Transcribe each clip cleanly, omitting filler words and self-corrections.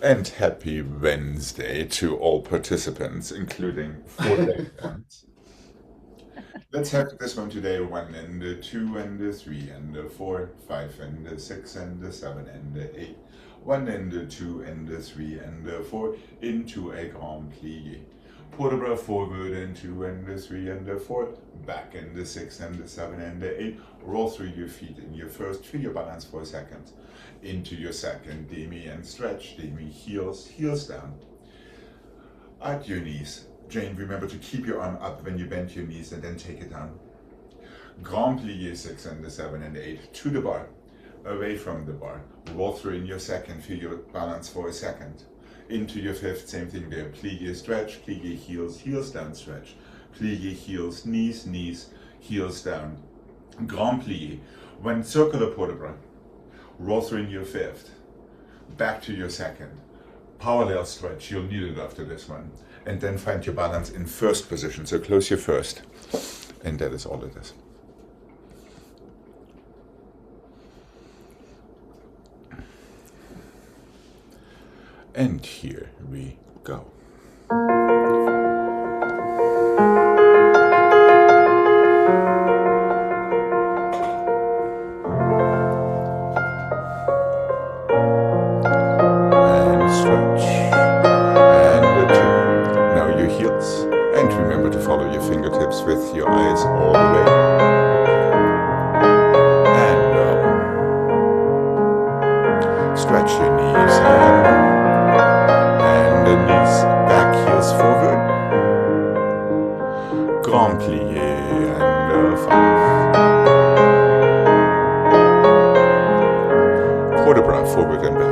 And happy Wednesday to all participants, including 4 leg. Let's have this one today: 1 and 2 and 3 and 4, 5 and 6 and 7 and 8. 1 and 2 and 3 and 4 into a grand plie. Port de bras forward and 2 and 3 and 4, back in the 6 and 7 and 8. Roll through your feet in your first, feel your balance for a second. Into your second, demi and stretch, demi heels, heels down. At your knees. Jane, remember to keep your arm up when you bend your knees and then take it down. Grand plie 6 and 7 and 8 to the bar, away from the bar. Roll through in your second, feel your balance for a second. Into your fifth, same thing there. Plie, stretch, plie, heels, heels down, stretch. Plie, heels, knees, knees, heels down. Grand plie. One circular port de bras. Roll through in your fifth. Back to your second. Parallel stretch, you'll need it after this one. And then find your balance in first position. So close your first. And that is all it is. And here we go. And stretch. And the two. Now your heels. And remember to follow your fingertips with your eyes all the way. And stretch your knees and the knees, back, heels forward. Grand plie and 5. Port de bras forward and back.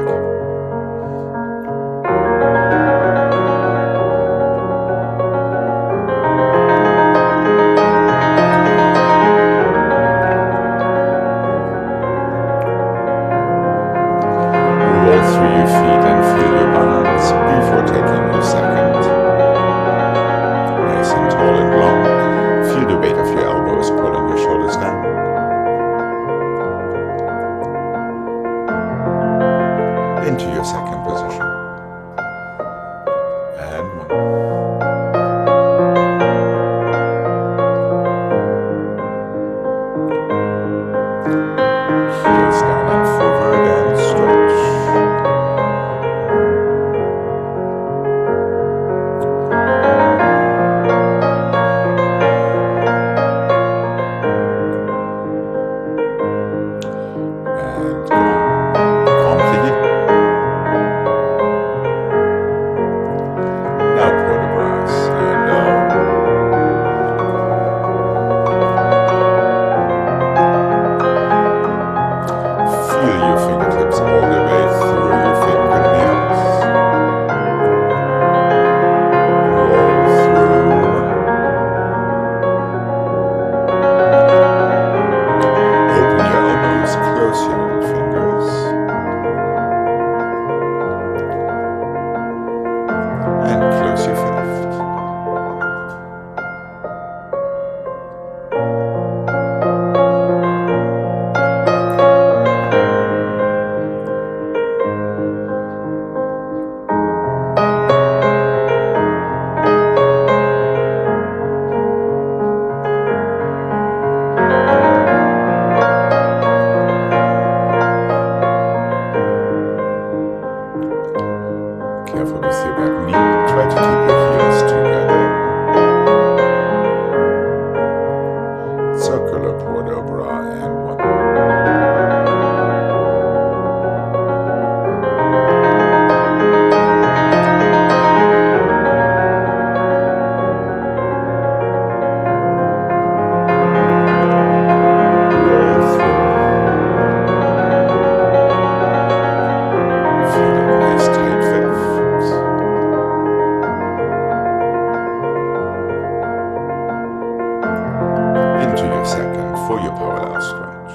Roll through your feet and feel your balance before taking your second. Nice and tall and long. Feel the weight of your elbows pulling your shoulders down. Into your second position. And 1. Heels down and forward and stretch. And grand plie. Now port de bras and feel your fingertips all the way through your fingernails. Roll through. Open your elbows, close your little fingers. And close your fifth. Careful with your back knee. Try to keep your heels together. Circular port de bras and 1. Roll through. Feel that nice tight fifth. Into your second for your parallel stretch.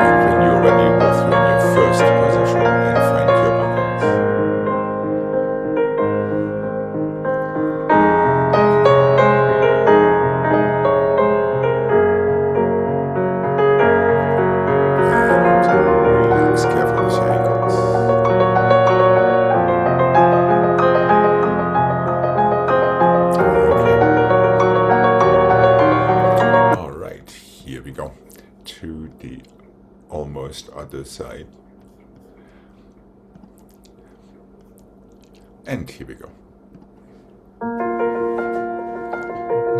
And when you're ready, roll through in your first position. almost other side. And here we go.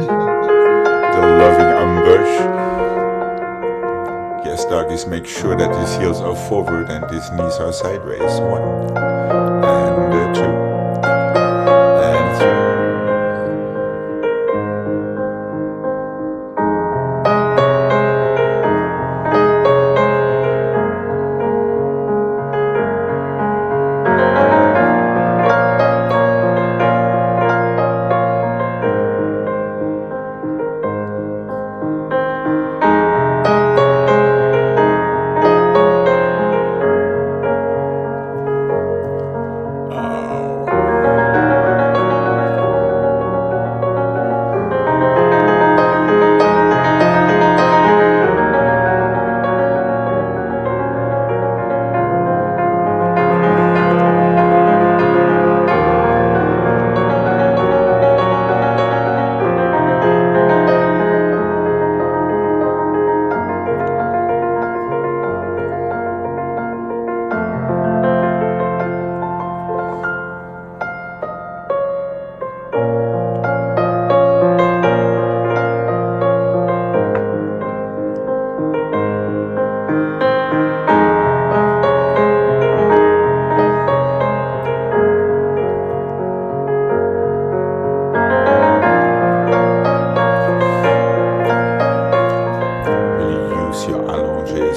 The loving ambush. Yes, doggies, make sure that his heels are forward and his knees are sideways. 1 and 2 and 3.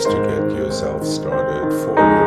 To get yourself started for your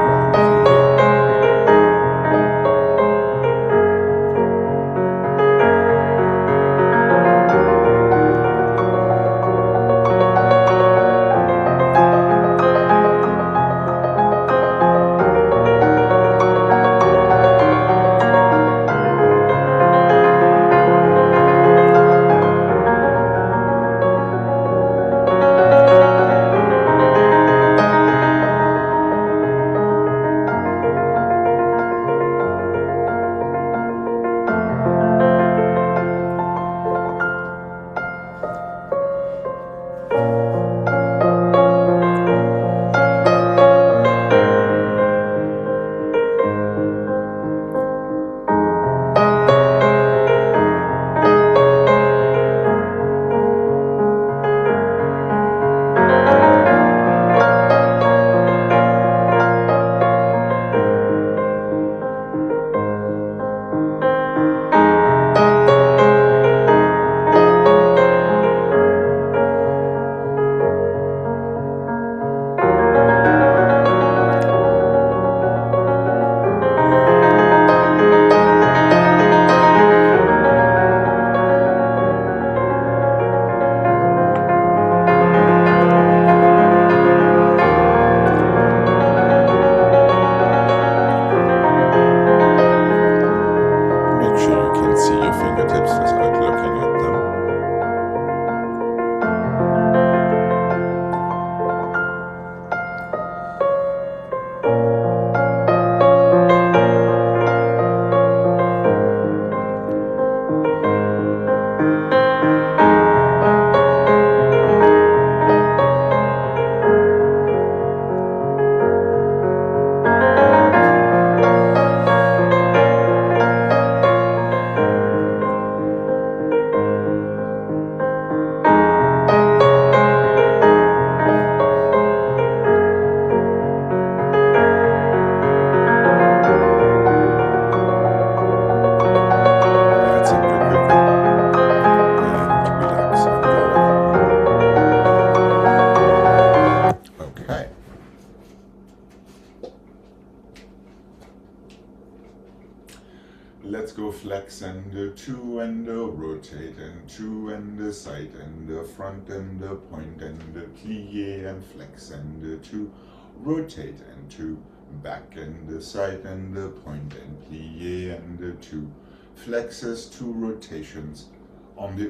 Let's go flex and two and rotate and two and side and front and point and plie and flex and two rotate and two back and side and point and plie and two flexes, two rotations on the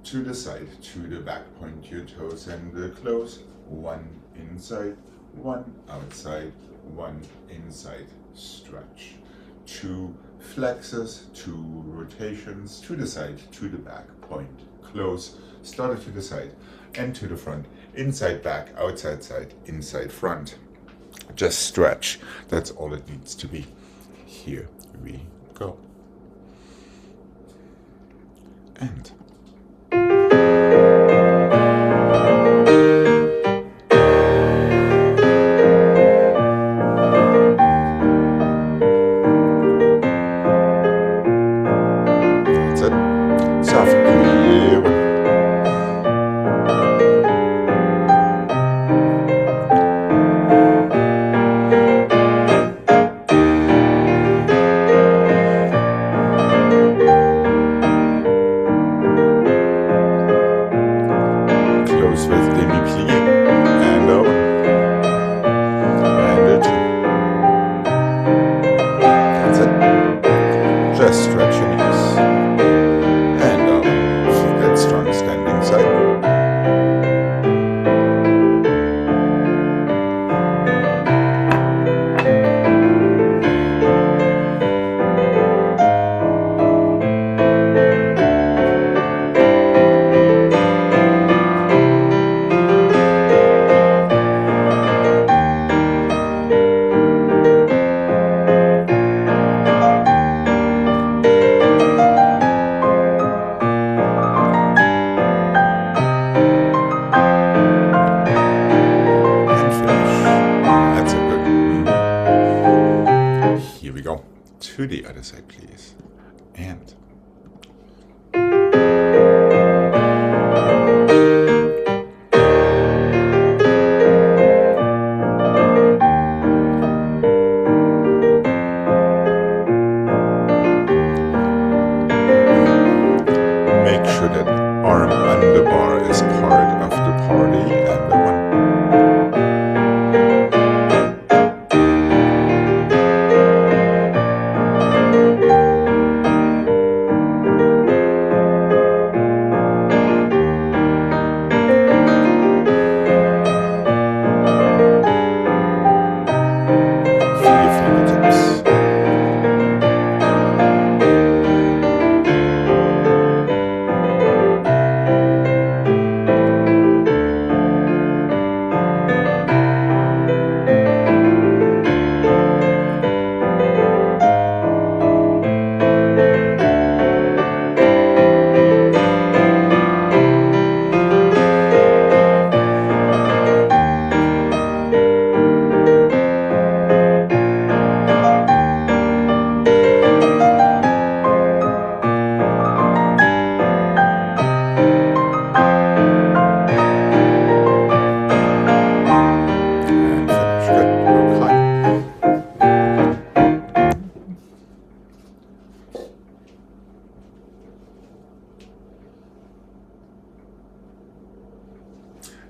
to the side, to the back, point your toes and close, one inside, one outside, one inside, stretch. Two flexes, two rotations, to the side, to the back, point, close, Start it to the side and to the front, inside back, outside side, inside front. Just stretch. That's all it needs to be. Here we go. And that's it. Soft plie. Close with demi-plie and a 1 and a 2. That's it. Just stretch your knees and feel that strong standing side. To the other side, please. And make sure that arm under bar is part of the party and the 1.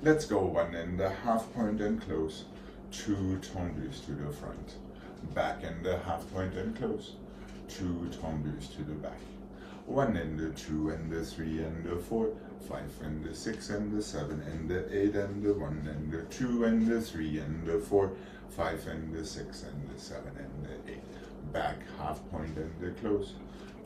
Let's go 1.5 point and close, 2 tendus to the front, back and a half point and close, 2 tendus to the back, 1 and the 2 and the 3 and the 4, 5 and the 6 and the 7 and the 8 and the 1 and the 2 and the 3 and the 4, 5 and the 6 and the 7 and the 8, back half point and the close,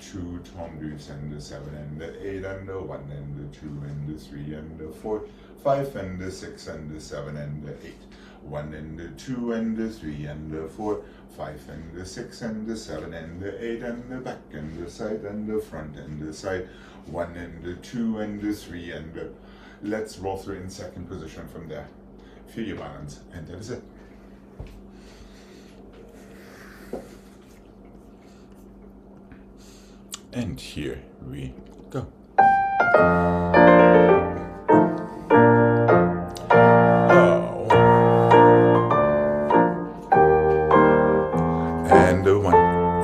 2 tendus and the 7 and the 8 and the 1 and the 2 and the 3 and the 4, 5 and the 6 and the 7 and the 8, 1 and the 2 and the 3 and the 4, 5 and the 6 and the 7 and the 8 and the back and the side and the front and the side, 1 and the 2 and the 3 and the... Let's roll through in second position from there. Feel your balance, and that is it. And here we go. Oh. And a 1,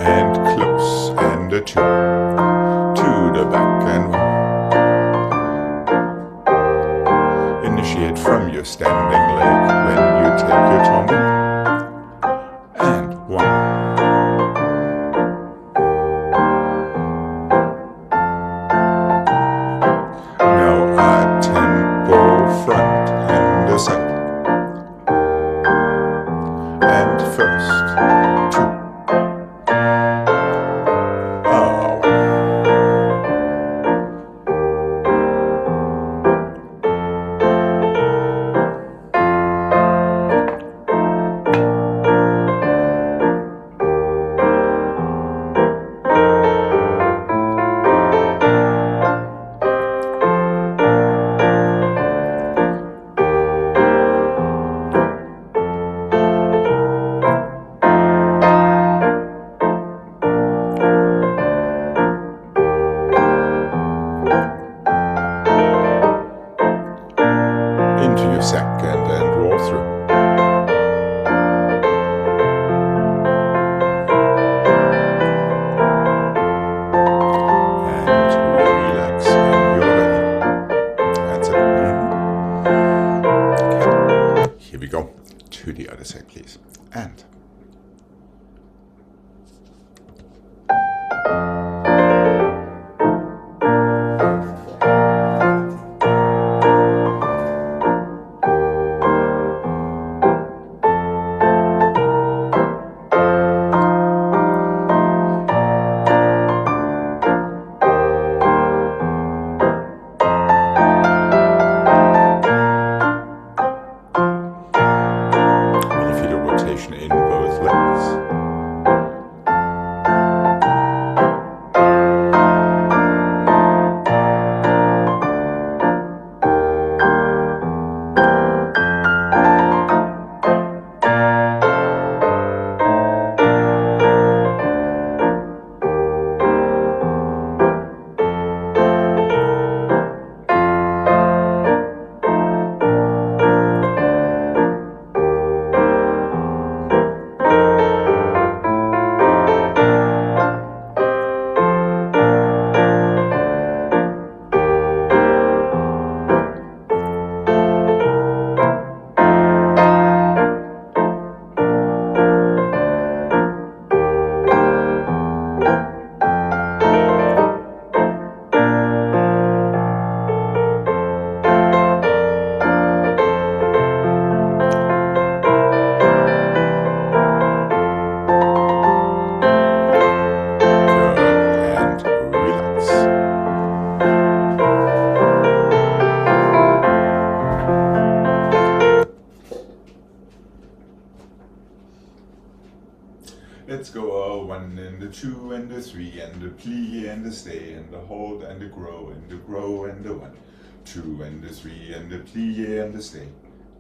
and close, and a 2, to the back and 1. Initiate from your standing leg when you take your tombing. And 1. Front and the side, and first 2, oh, to the other side, please. And in both legs. Let's go 1 and the 2 and the 3 and the plie and the stay and the hold and the grow and the grow and the 1, 2 and the 3 and the plie and the stay,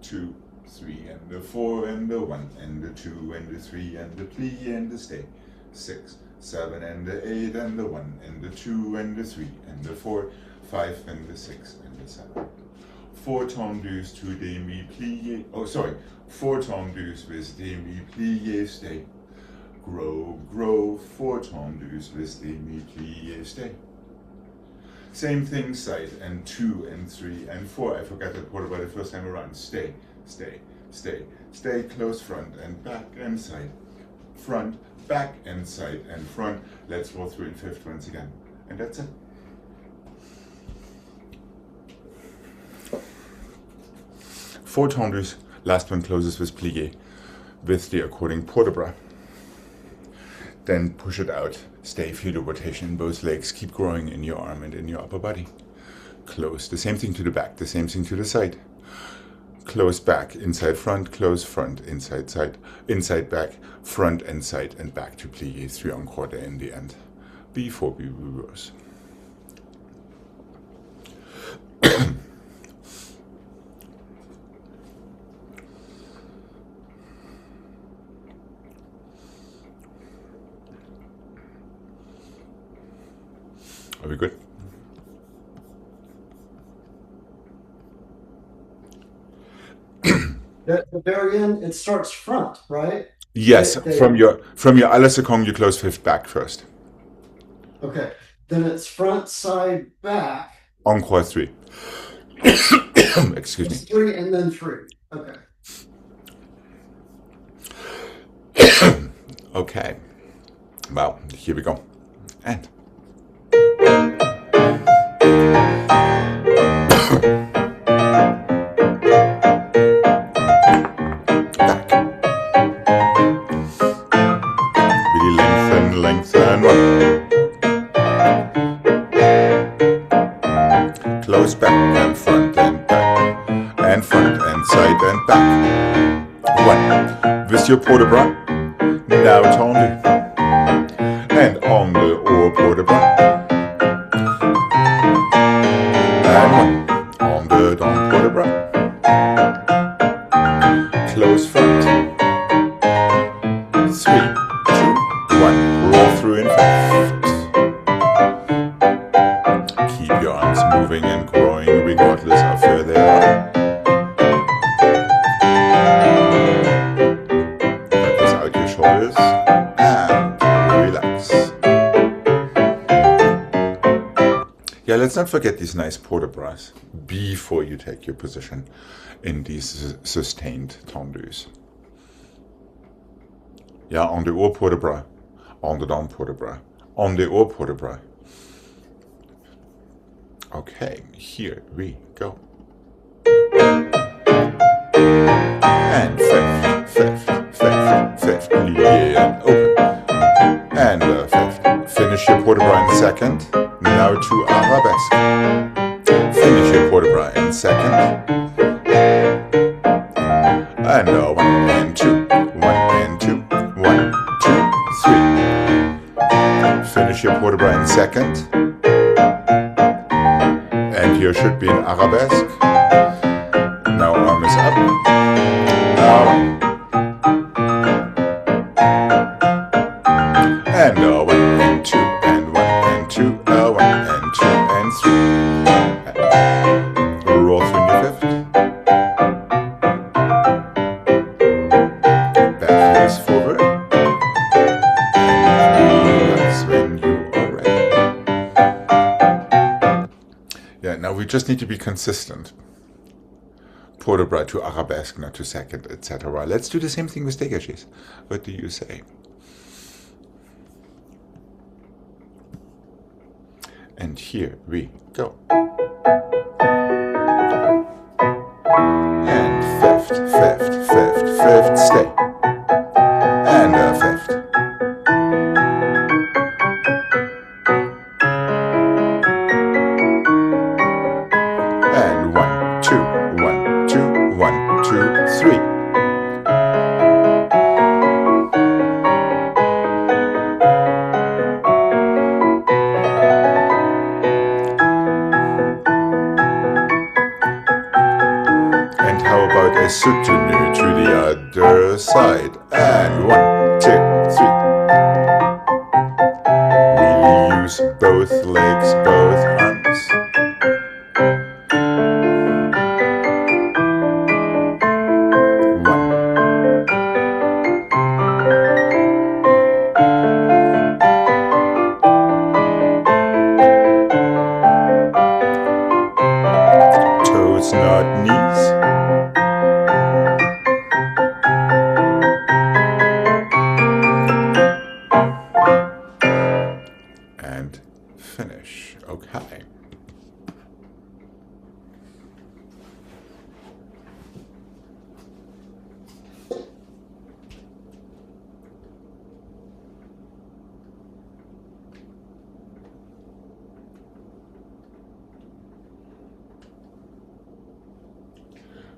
2, 3 and the 4 and the 1 and the 2 and the 3 and the plie and the stay, 6, 7 and the 8 and the 1 and the 2 and the 3 and the 4, 5 and the 6 and the 7. 4 tendus to demi plie, 4 tendus with demi plie stay. Grow, grow, 4 tendus with demi plie stay. Same thing side, and 2 and 3 and 4. I forgot that part about the first time around. Stay, stay, stay, stay, close front and back and side. Front, back and side and front. Let's roll through in 5th once again. And that's it. Four tendus, last one closes with plie, with the according port de bras. Then push it out, stay, feel the rotation in both legs, keep growing in your arm and in your upper body. Close, the same thing to the back, the same thing to the side. Close back, inside front, inside side, inside back, front and side and back to plie, 3 en quarter in the end, before we reverse. Are we good? At the very end, it starts front, right? Yes, from your Alasekong, you close 5th back first. Okay, then it's front, side, back. Encore 3. Excuse me. 3 and then 3. Okay. Okay. Well, here we go. And. Lengthen, 1. Close back and front and back, and front and side and back. 1. With your port de bras, now tendu, and angle or port de bras, and 1. Angle dans port de bras, close front, 3, 2, 1. Roll through in 5th. Keep your arms moving and growing regardless of where they are. Press out your shoulders and relax. Yeah, let's not forget these nice port de bras before you take your position in these sustained tendus. Ja, en dehors port de bras. En dedans port de bras. En dehors port de bras. Okay, here we go. And fifth, fifth, fifth, fifth, plie and open. And fifth. Finish your port de bras in second. Now to arabesque. Finish your port de bras in second. And 1 and 2, 1 and 2, 1, 2, 3. Finish your port de bras in second. And here should be an arabesque. Now arm is up. And 1 and 2, and 1 and 2, 1 and 2 and 3. Roll through in your fifth. Back heels forward. And relax when you are ready. Yeah, now we just need to be consistent. Port de bras to arabesque, not to second, etc. Let's do the same thing with dégagés. What do you say? And here we go. And fifth, fifth, fifth, fifth, stay. And fifth. And 1, 2, 1, 2, 1, 2, 3. How about a soutenu to the other side? And 1, 2, 3. Really use both legs, both arms. Toes, not knees. And finish. Okay.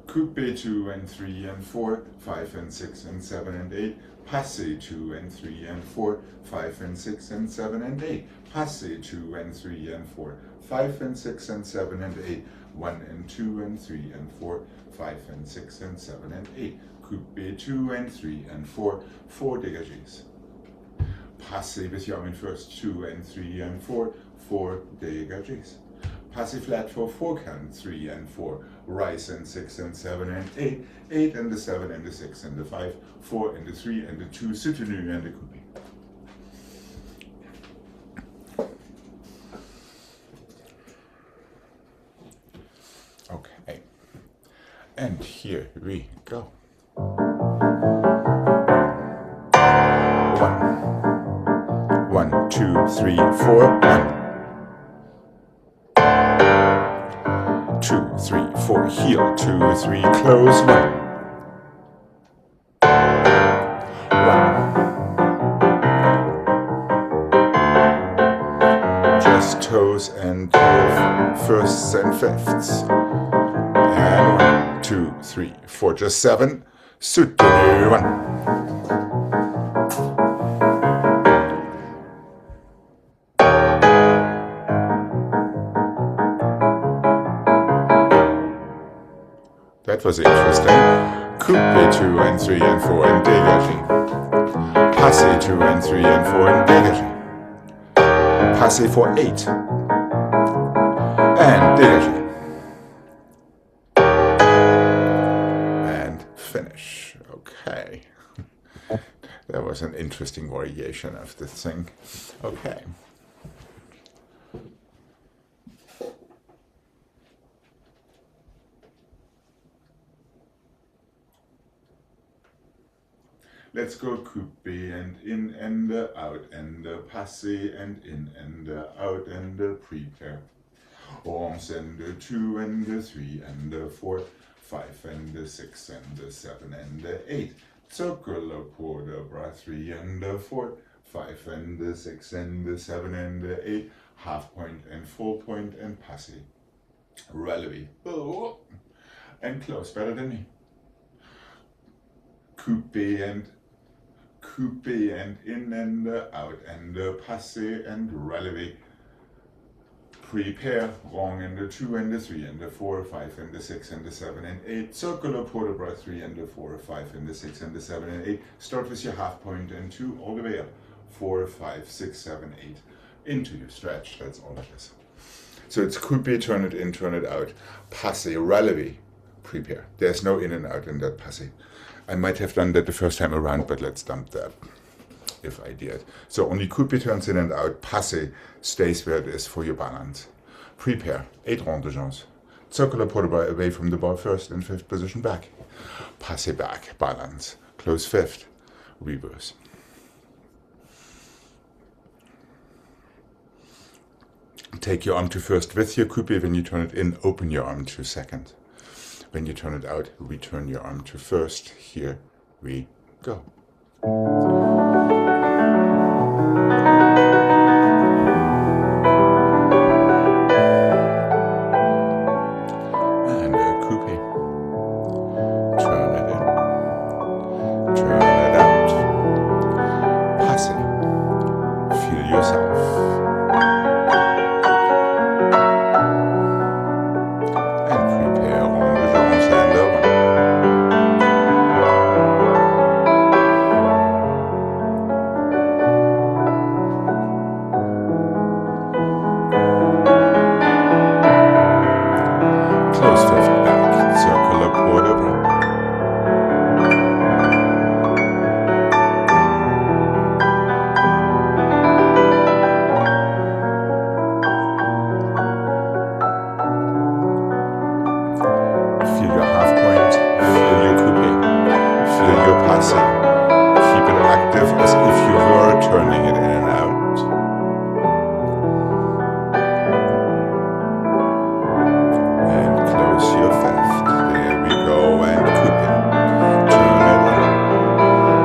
Coupe 2 and 3 and 4, 5 and 6 and 7 and 8. Passe 2 and 3 and 4, 5 and 6 and 7 and 8. Passe 2 and 3 and 4, 5 and 6 and 7 and 8. 1 and 2 and 3 and 4, 5 and 6 and 7 and 8. Coupe 2 and 3 and 4, 4 dégagés. Passe with your arm in first, 2 and 3 and 4, 4 dégagés. Passe flat for forehand, 3 and 4. Rise and 6 and 7 and 8. 8 and the 7 and the 6 and the 5. 4 and the 3 and the 2. Soutenu and the coupe. Okay. And here we go. 1, 2, 3, 4, 1. 2, 3, 4, heel, 2, 3, close, 1. 1. Just toes and firsts and fifths. And 1, 2, 3, 4, just 7. Soutenu, 1. That was interesting. Coupe 2 and 3 and 4 and dégagé. Passe 2 and 3 and 4 and dégagé. Passe for 8. And dégagé. And finish. Okay. That was an interesting variation of the thing. Okay. Let's go coupe and in and out and passé and in and out and prepare. Onze and 2 and 3 and 4, 5 and 6 and 7 and 8. Circle pour the bras 3 and 4, 5 and 6 and 7 and 8. Half point and full point and passé. Releve. And close, better than me. Coupe and in and out and passé and releve. Prepare, wrong and 2 and 3 and 4, 5 and 6 and 7 and 8. Circular port de bras 3 and 4, 5 and 6 and 7 and 8. Start with your half point and 2 all the way up. 4, 5, 6, 7, 8. Into your stretch, that's all it is. So it's coupe, turn it in, turn it out. Passé, releve, prepare. There's no in and out in that passé. I might have done that the first time around, but let's dump that if I did. So only coupe turns in and out, passé stays where it is for your balance. Prepare, 8 ronds de jambes. Circular port away from the ball, first and fifth position back. Passé back, balance. Close fifth, reverse. Take your arm to first with your coupe. When you turn it in, open your arm to second. When you turn it out, return your arm to first. Here we go. And a coupe. Turn it in. Turn it out. Passé. Feel yourself. Keep it active as if you were turning it in and out. And close your fifth. There we go. And coupe. Turn it in.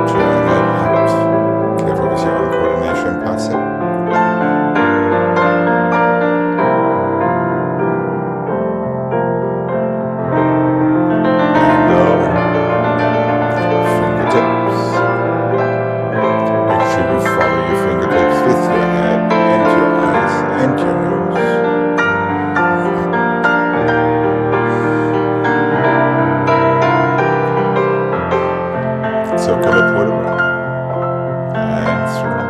Turn it out. Careful with your arm coordination. Passé. Circular port and through.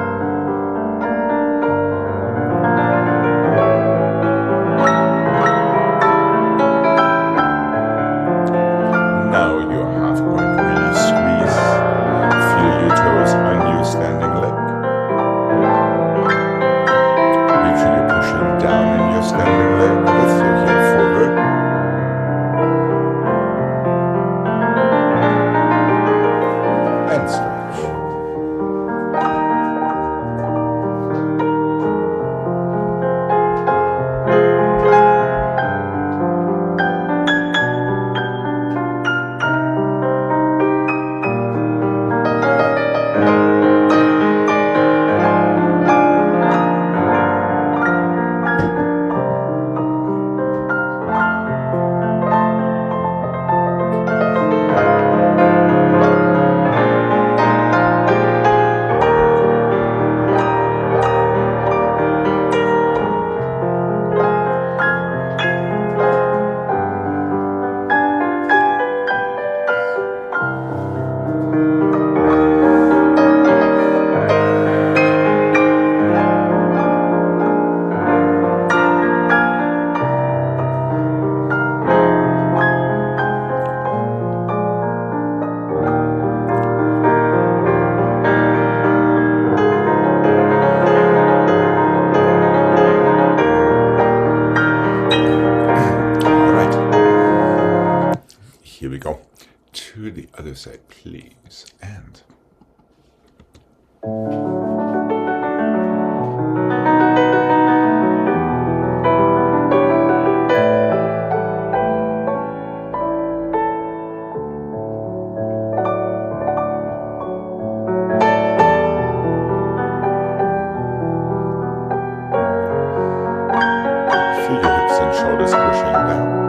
Now your half point, really squeeze. Feel your toes on your standing leg. Make sure you're pushing down in your standing leg with your heel forward. And stretch. Here we go. To the other side, please. And Feel your hips and shoulders pushing down.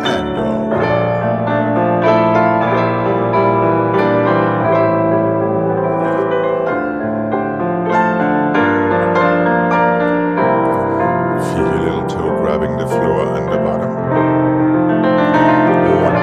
And feel your little toe grabbing the floor and the bottom. One.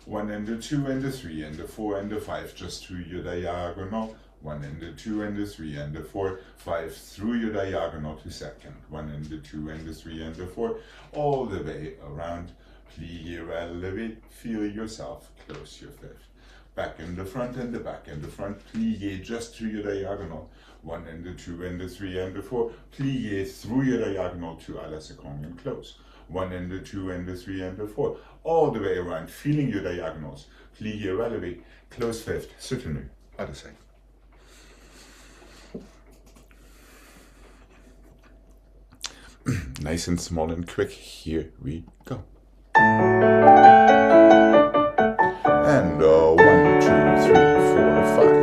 One and the two and the three and the four and the five just through your diagonal. One and the two and the three and the four, five through your diagonal to second. One and the two and the three and the four, all the way around. Plie, elevate, feel yourself, close your fifth. Back in the front and the back and the front, plie just through your diagonal. One and the two and the three and the four, plie through your diagonal to à la seconde and close. One and the two and the three and the four, all the way around, feeling your diagonals. Plie, elevate, close fifth, soutenu, other side. Nice and small and quick, here we go. And 1, 2, 3, 4, 5.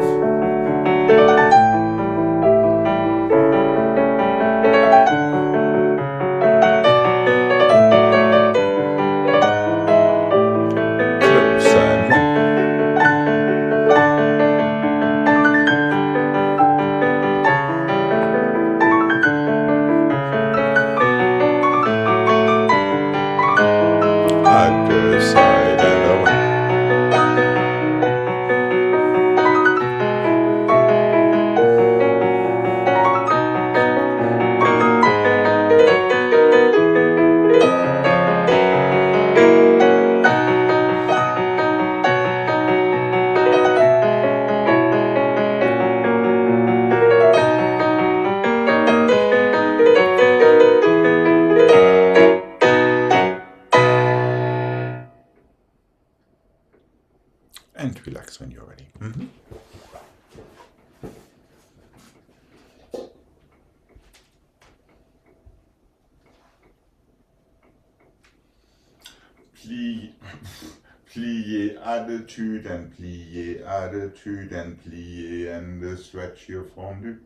And relax when you're ready. Plié, attitude and plié, attitude and plié, and stretch your fondu.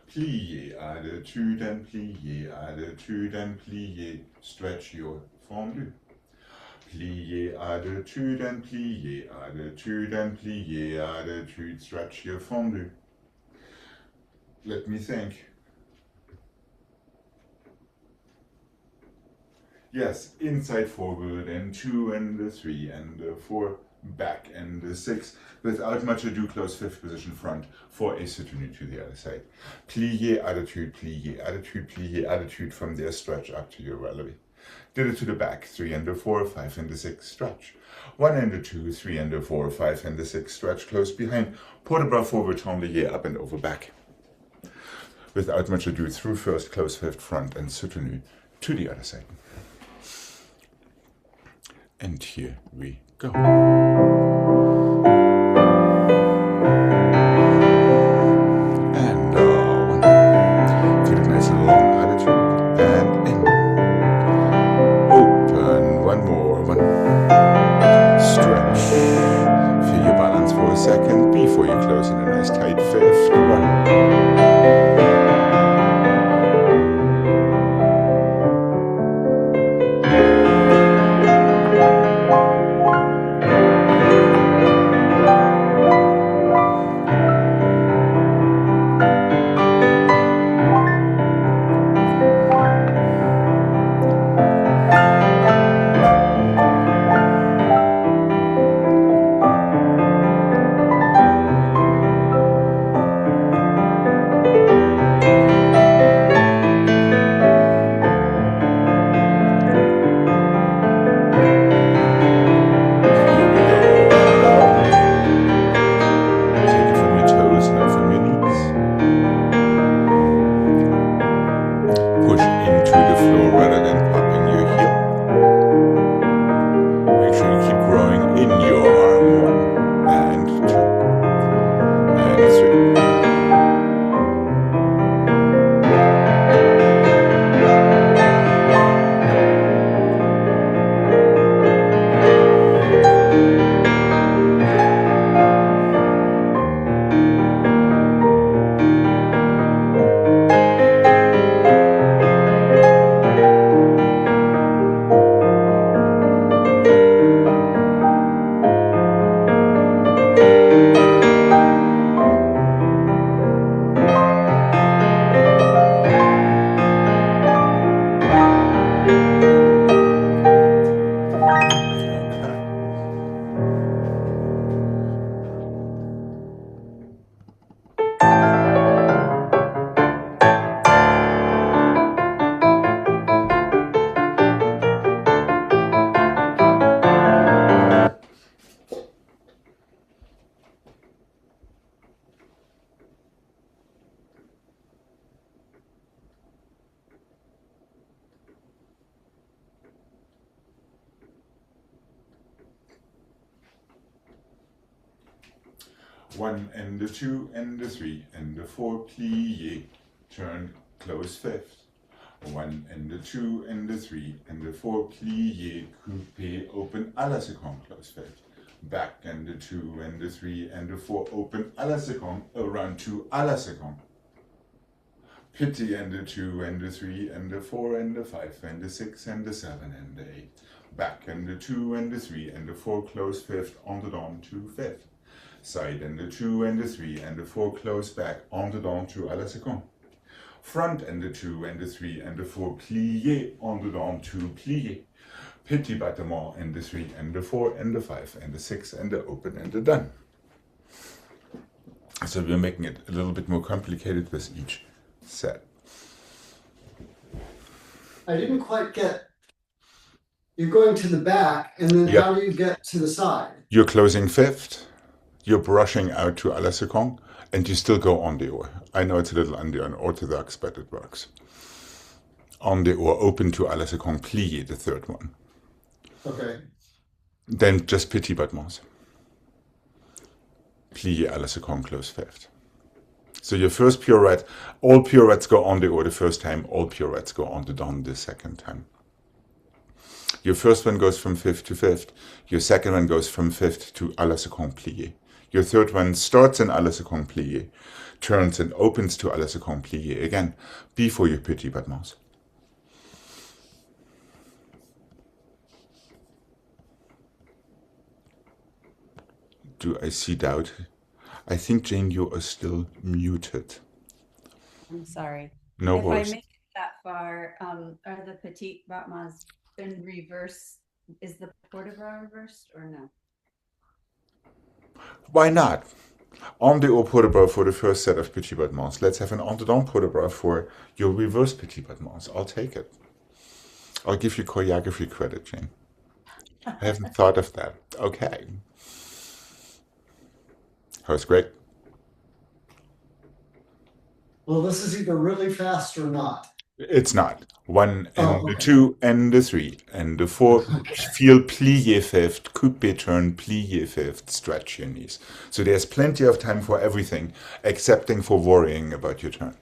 Plié, attitude and plié, attitude and plié, stretch your fondu. Plié, attitude and plié, attitude and plié, attitude, stretch your fondu. Let me think. Yes, inside forward and 2 and the 3 and the 4, back and the 6. Without much ado, close 5th position front for a soutenu to the other side. Plié, attitude, plié, attitude, plié, attitude from there, stretch up to your relevé. Did it to the back, 3 and the 4, 5 and the 6, stretch. 1 and the 2, 3 and the 4, 5 and the 6, stretch close behind. Port de bras forward, tendez up and over back. Without much ado, through first, close 5th front and soutenu to the other side. And here we go. And one. Feel it nice and long, attitude. And in. Open. One more. One. Stretch. Feel your balance for a second before you close in a nice tight 5th. 1. One and the 2 and the 3 and the 4, plié, turn, close 5th. 1 and the 2 and the 3 and the 4, plié, coupé, open à la seconde, close 5th. Back and the 2 and the 3 and the 4, open à la seconde, around 2 à la seconde. Pity and the 2 and the 3 and the 4 and the 5 and the 6 and the 7 and the 8. Back and the 2 and the 3 and the 4, close 5th, on the down to 5th. Side and the 2 and the 3 and the 4, close back, on the down to à la seconde. Front and the 2 and the 3 and the 4, plié, on the down to plié. Petit battement and the 3 and the 4 and the 5 and the 6 and the open and the done. So we're making it a little bit more complicated with each set. I didn't quite get, you're going to the back, and then Yep. how do you get to the side? You're closing 5th, you're brushing out to à la seconde, and you still go en dehors. I know it's a little unorthodox, but it works. En dehors, open to à la seconde, plié, the third one. Okay. Then just petit battements. Plie à la seconde, close fifth. So your first pirouette, all pirouettes go on the oar the first time, all pirouettes go on the don the second time. Your first one goes from fifth to fifth. Your second one goes from fifth to à la seconde plié. Your third one starts in à la seconde plié, turns and opens to à la seconde plié again, before your petit battements. Do I see doubt? I think, Jane, you are still muted. I'm sorry. No If I worries. make it that far, are the petit battements in reverse? Is the port de bras reversed or no? Why not? On the haut port de bras for the first set of petit battements. Let's have an on the down port de bras for your reverse petit battements. I'll take it. I'll give you choreography credit, Jane. I haven't thought of that. Okay. How's Greg? Well, this is either really fast or not. It's not. One and Oh, the okay. two and the three and the four. Feel plié fifth, coupe turn, plié fifth, stretch your knees. So there's plenty of time for everything, excepting for worrying about your turn.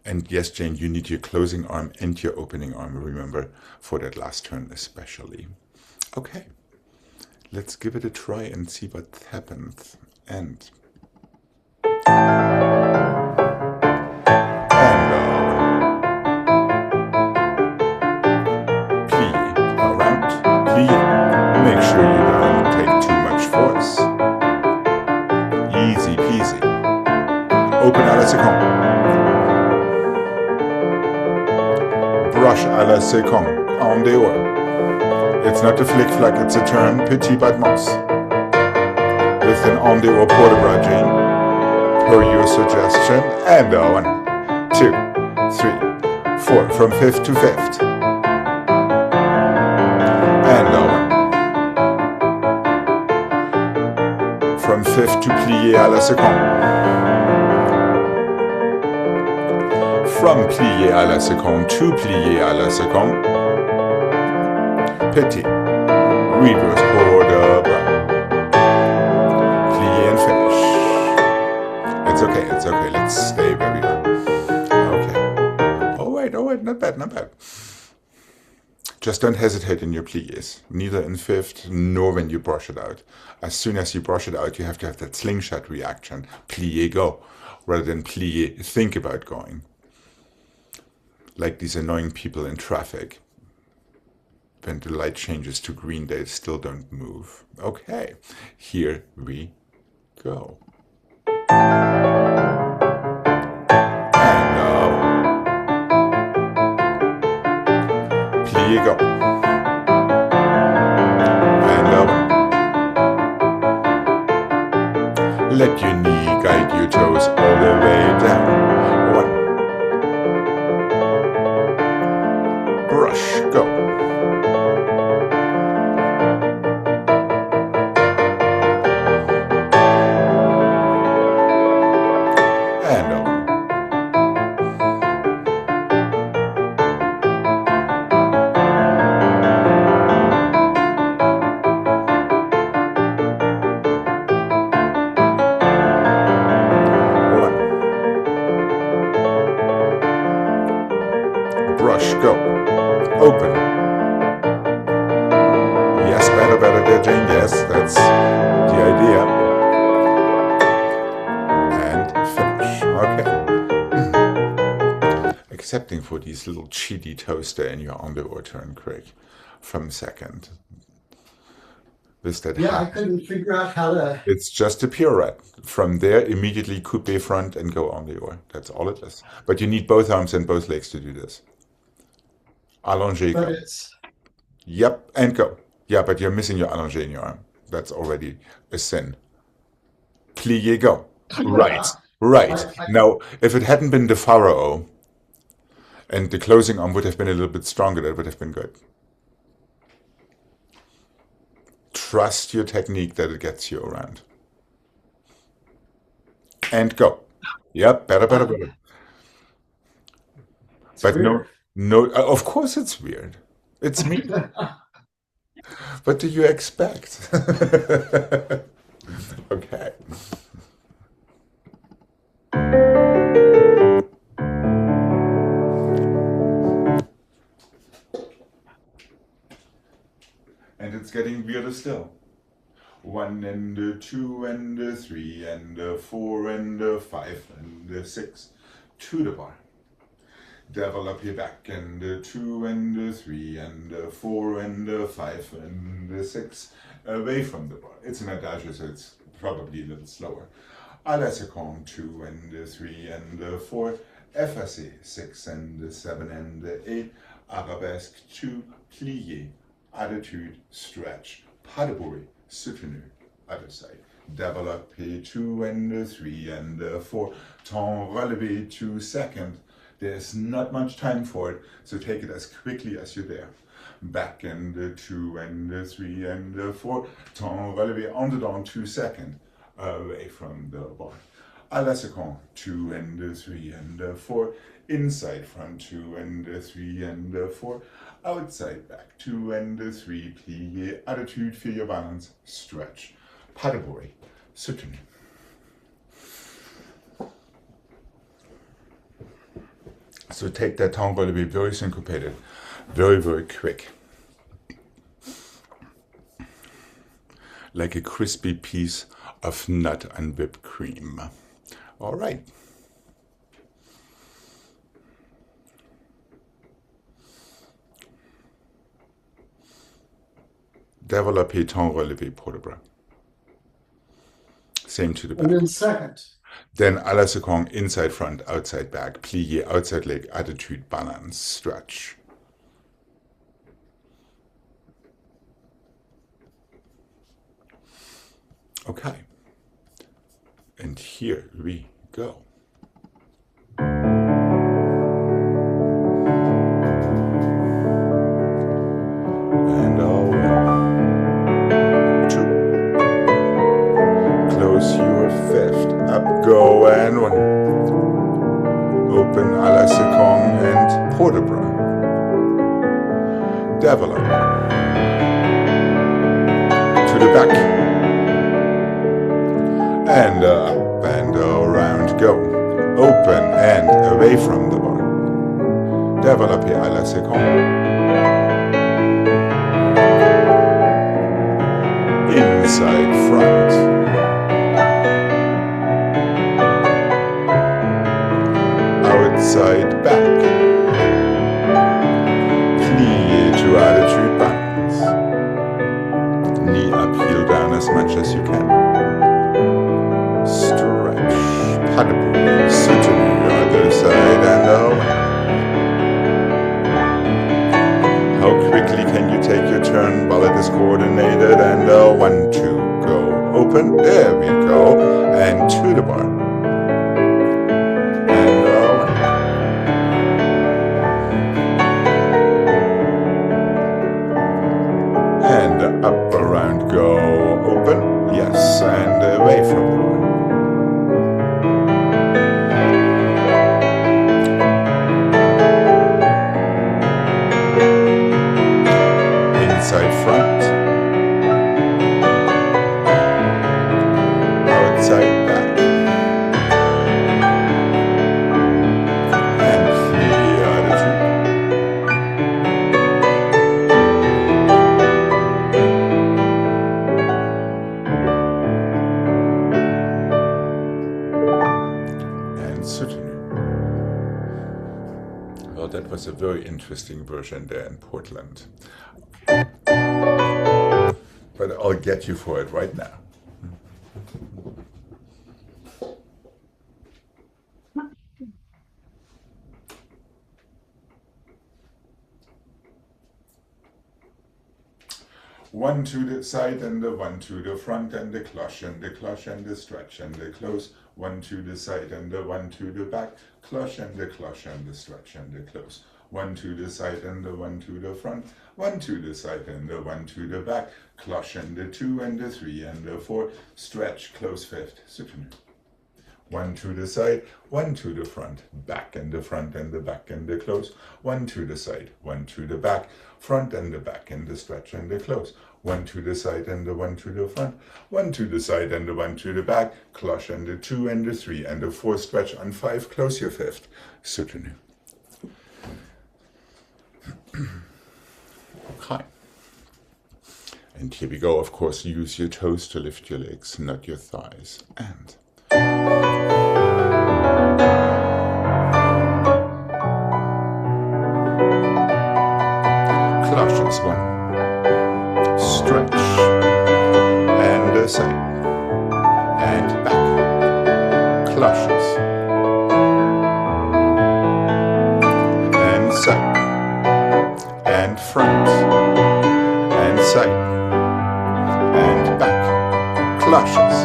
And yes, Jane, you need your closing arm and your opening arm, remember, for that last turn especially. Okay, let's give it a try and see what happens. And plie, around, plie. Make sure you don't take too much force. Easy peasy. Open à la seconde. Brush à la seconde, en dehors. It's not a flick flack, it's a turn, petit battements. With an en dehors port de bras, Jane, per your suggestion. And 1, 2, 3, 4, from fifth to fifth. And 1. From fifth to plié à la seconde. From plié à la seconde to plié à la seconde. Petit. Reverse port de bras. Plié and finish. It's okay, it's okay. Let's stay where we are. Okay. Oh wait, not bad, not bad. Just don't hesitate in your pliés. Neither in fifth nor when you brush it out. As soon as you brush it out, you have to have that slingshot reaction. Plié, go. Rather than plié, think about going. Like these annoying people in traffic. When the light changes to green, they still don't move. Okay, here we go. And now, plie, go. And now, let your knee guide your toes all the way down. 1. Brush, go. And open. Brush, go. Open. Yes, better there, Jane. Yes, that's the idea. And finish. Okay. Excepting for these little cheaty toaster in your underwear turn, Craig, from second. With that I couldn't figure out how to. It's just a pirouette. From there, immediately coupe front and go on the oar. That's all it is. But you need both arms and both legs to do this. Allongé, But go. it's. Yep, and go. Yeah, but you're missing your allongé in your arm. That's already a sin. Plié, go. Right, right. Now, if it hadn't been the pharaoh, and the closing arm would have been a little bit stronger, that would have been good. Trust your technique that it gets you around. And go. Yep, better. It's But weird. No, of course it's weird. It's me. What do you expect? Okay. And it's getting weirder still. 1 and 2 and 3 and 4 and 5 and 6 to the bar. Develop your back and 2 and 3 and 4 and 5 and 6 away from the bar. It's an adagio, so it's probably a little slower. À la seconde, 2 and 3 and 4, effacé, 6 and 7 and 8, arabesque 2, plié, attitude, stretch, pas de bruit, soutenu, other side. Développé 2 and 3 and 4, temps relevé 2 seconds. There's not much time for it, so take it as quickly as you're there. Back and 2 and 3 and 4, temps relevé on the down 2 seconds away from the bar. À la seconde, 2 and 3 and 4, inside front 2 and 3 and 4, outside back 2 and 3, plié, attitude, feel your balance, stretch, pas de bruit, soutenu. So take that temps relevé very syncopated, very, very quick. Like a crispy piece of nut and whipped cream. All right. Développer temps relevé pour le bras. Same to the back. And then second. Then à la seconde, inside front, outside back, plié, outside leg, attitude, balance, stretch. Okay. And here we go. And two. Close your fifth. Up, go, and 1. Open à la seconde and port de bras. Develop. To the back. And up and around, go. Open and away from the bar. Développer à la seconde. Inside front. Outside back. Plie to attitude balance. Knee up, heel down as much as you can. Stretch, pas de bruit, soutenu, other side and over. How quickly can you take your turn? Ballet is coordinated and 1, 2, go. Open, there we go, and to the bar. And and up, around, go. Open, yes, and away from the bar. Inside front, outside back, and plie attitude. And soutenu. Well, that was a very interesting version there in Portland. But I'll get you for it right now. One to the side and the 1 to the front and the cloche and the stretch and the close. 1 to the side and the 1 to the back. Cloche and the stretch and the close. 1 to the side and the 1 to the front. 1 to the side and the 1 to the back. Cloche and the 2 and the 3 and the 4. Stretch, close fifth, soutenu. One to the side, one to the front, back and the front and the back and the close. One to the side, one to the back, front and the back and the stretch and the close. One to the side and the one to the front, one to the side and the one to the back, cloche and the 2 and the 3 and the 4, stretch on 5, close your 5th. Soutenu. Okay. And here we go, of course, use your toes to lift your legs, not your thighs. And cloches, 1, stretch, and the side, and back, cloches, and side, and front, and side, and back, cloches,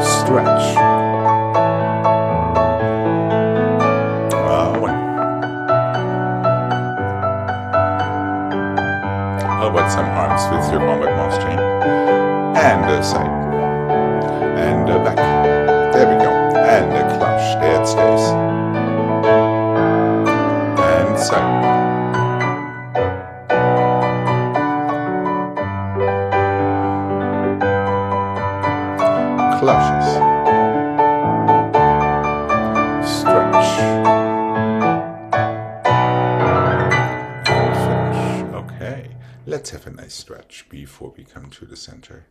stretch, 1. How about some arms with your combat mouse chain, and the side, and the back, there we go, and the clutch, there it stays, and side, clutches, stretch, and finish. Okay, let's have a nice stretch before we come to the center.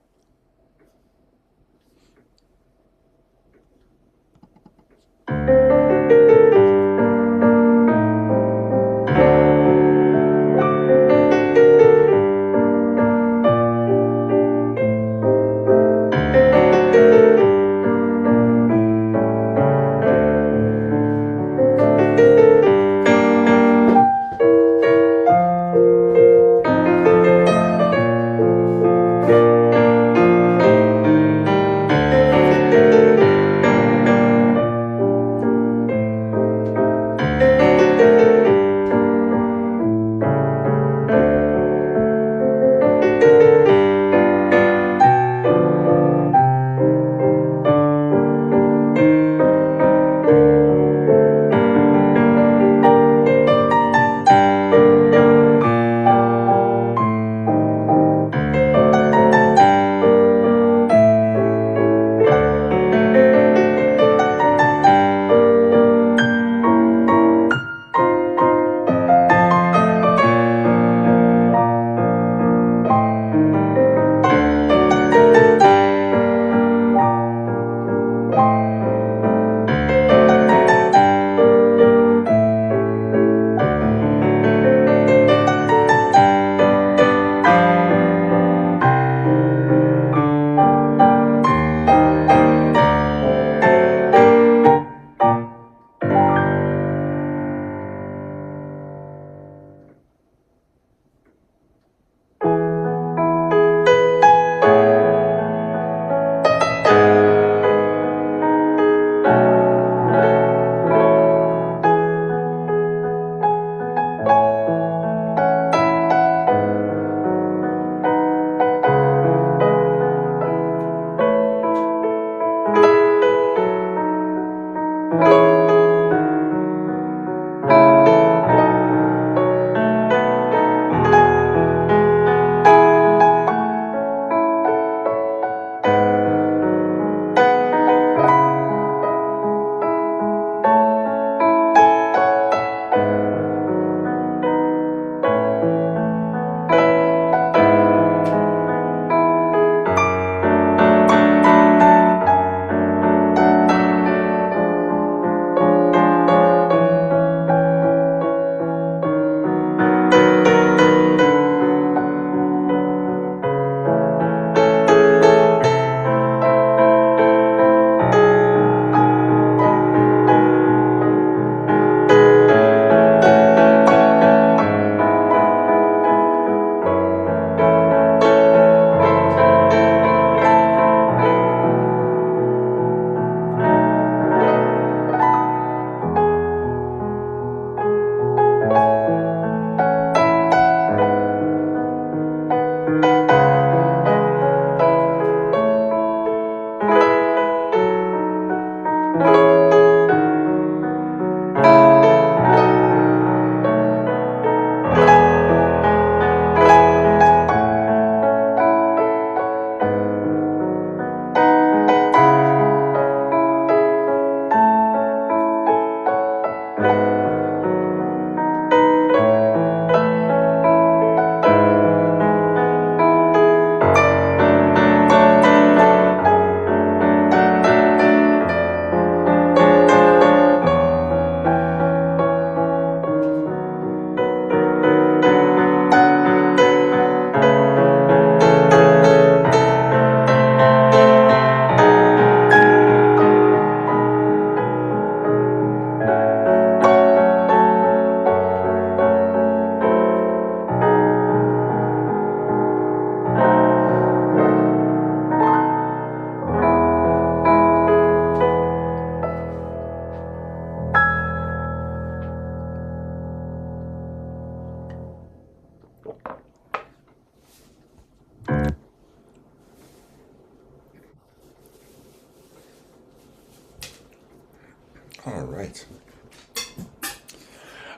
All right.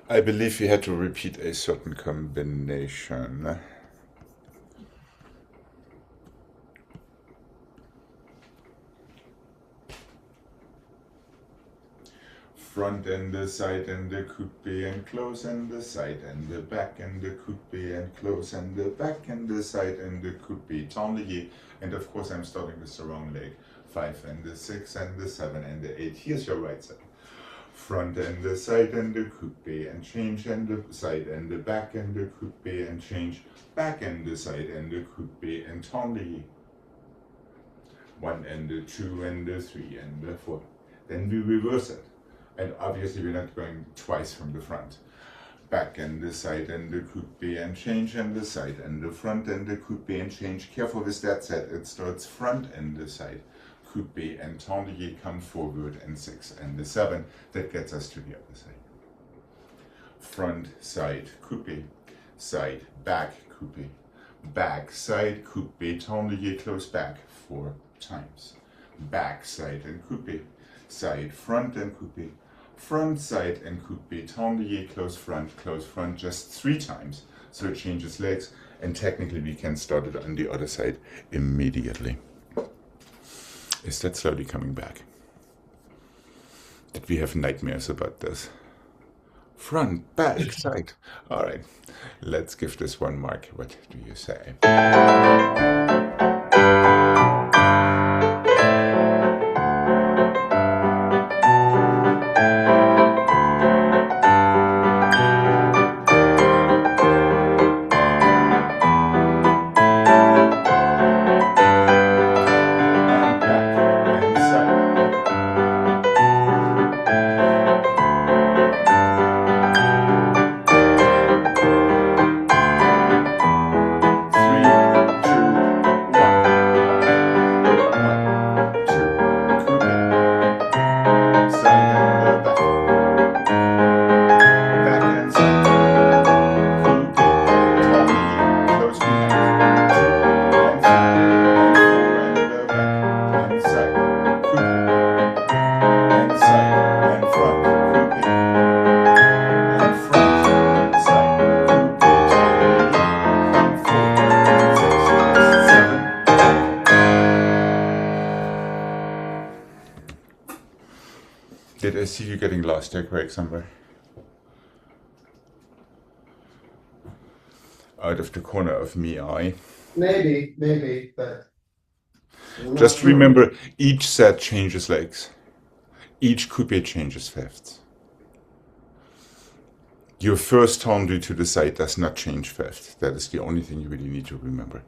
I believe we had to repeat a certain combination. Front and the side and the coupe and close and the side and the back and the coupe and close and the back and the side and the coupe, tendez, and of course I'm starting with the wrong leg. 5 and the 6 and the 7 and the 8. Here's your right side. Front and the side and the coupe and change and the side and the back and the coupe and change, back and the side and the coupe and tendez. 1 and the 2 and the 3 and the 4. Then we reverse it. And obviously we're not going twice from the front. Back and the side and the coupe and change and the side and the front and the coupe and change. Careful with that set. It starts front and the side. Coupe and tendez, come forward, and 6 and the 7. That gets us to the other side. Front, side, coupe. Side, back, coupe. Back, side, coupe, tendez, close back 4 times. Back, side, and coupe. Side, front, and coupe. Front, side, and coupe, tendez, close front, just 3 times. So it changes legs, and technically we can start it on the other side immediately. Is that slowly coming back? Did we have nightmares about this? Front, back, side. All right, let's give this one mark. What do you say? Did I see you getting lost there, Gregg, somewhere? Out of the corner of me eye. Maybe, but I'm not Just sure. remember, each set changes legs. Each coupe changes fifths. Your first tendu to the side does not change fifth. That is the only thing you really need to remember.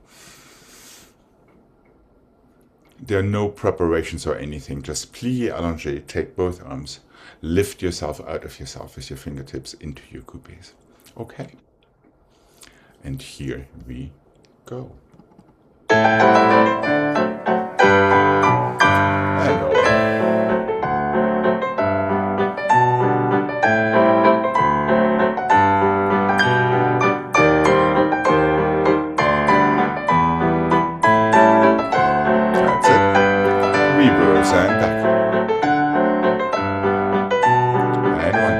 There are no preparations or anything. Just plie allongé, take both arms, lift yourself out of yourself with your fingertips into your coupes. Okay. And here we go. And over. That's it. Reverse and back. And one.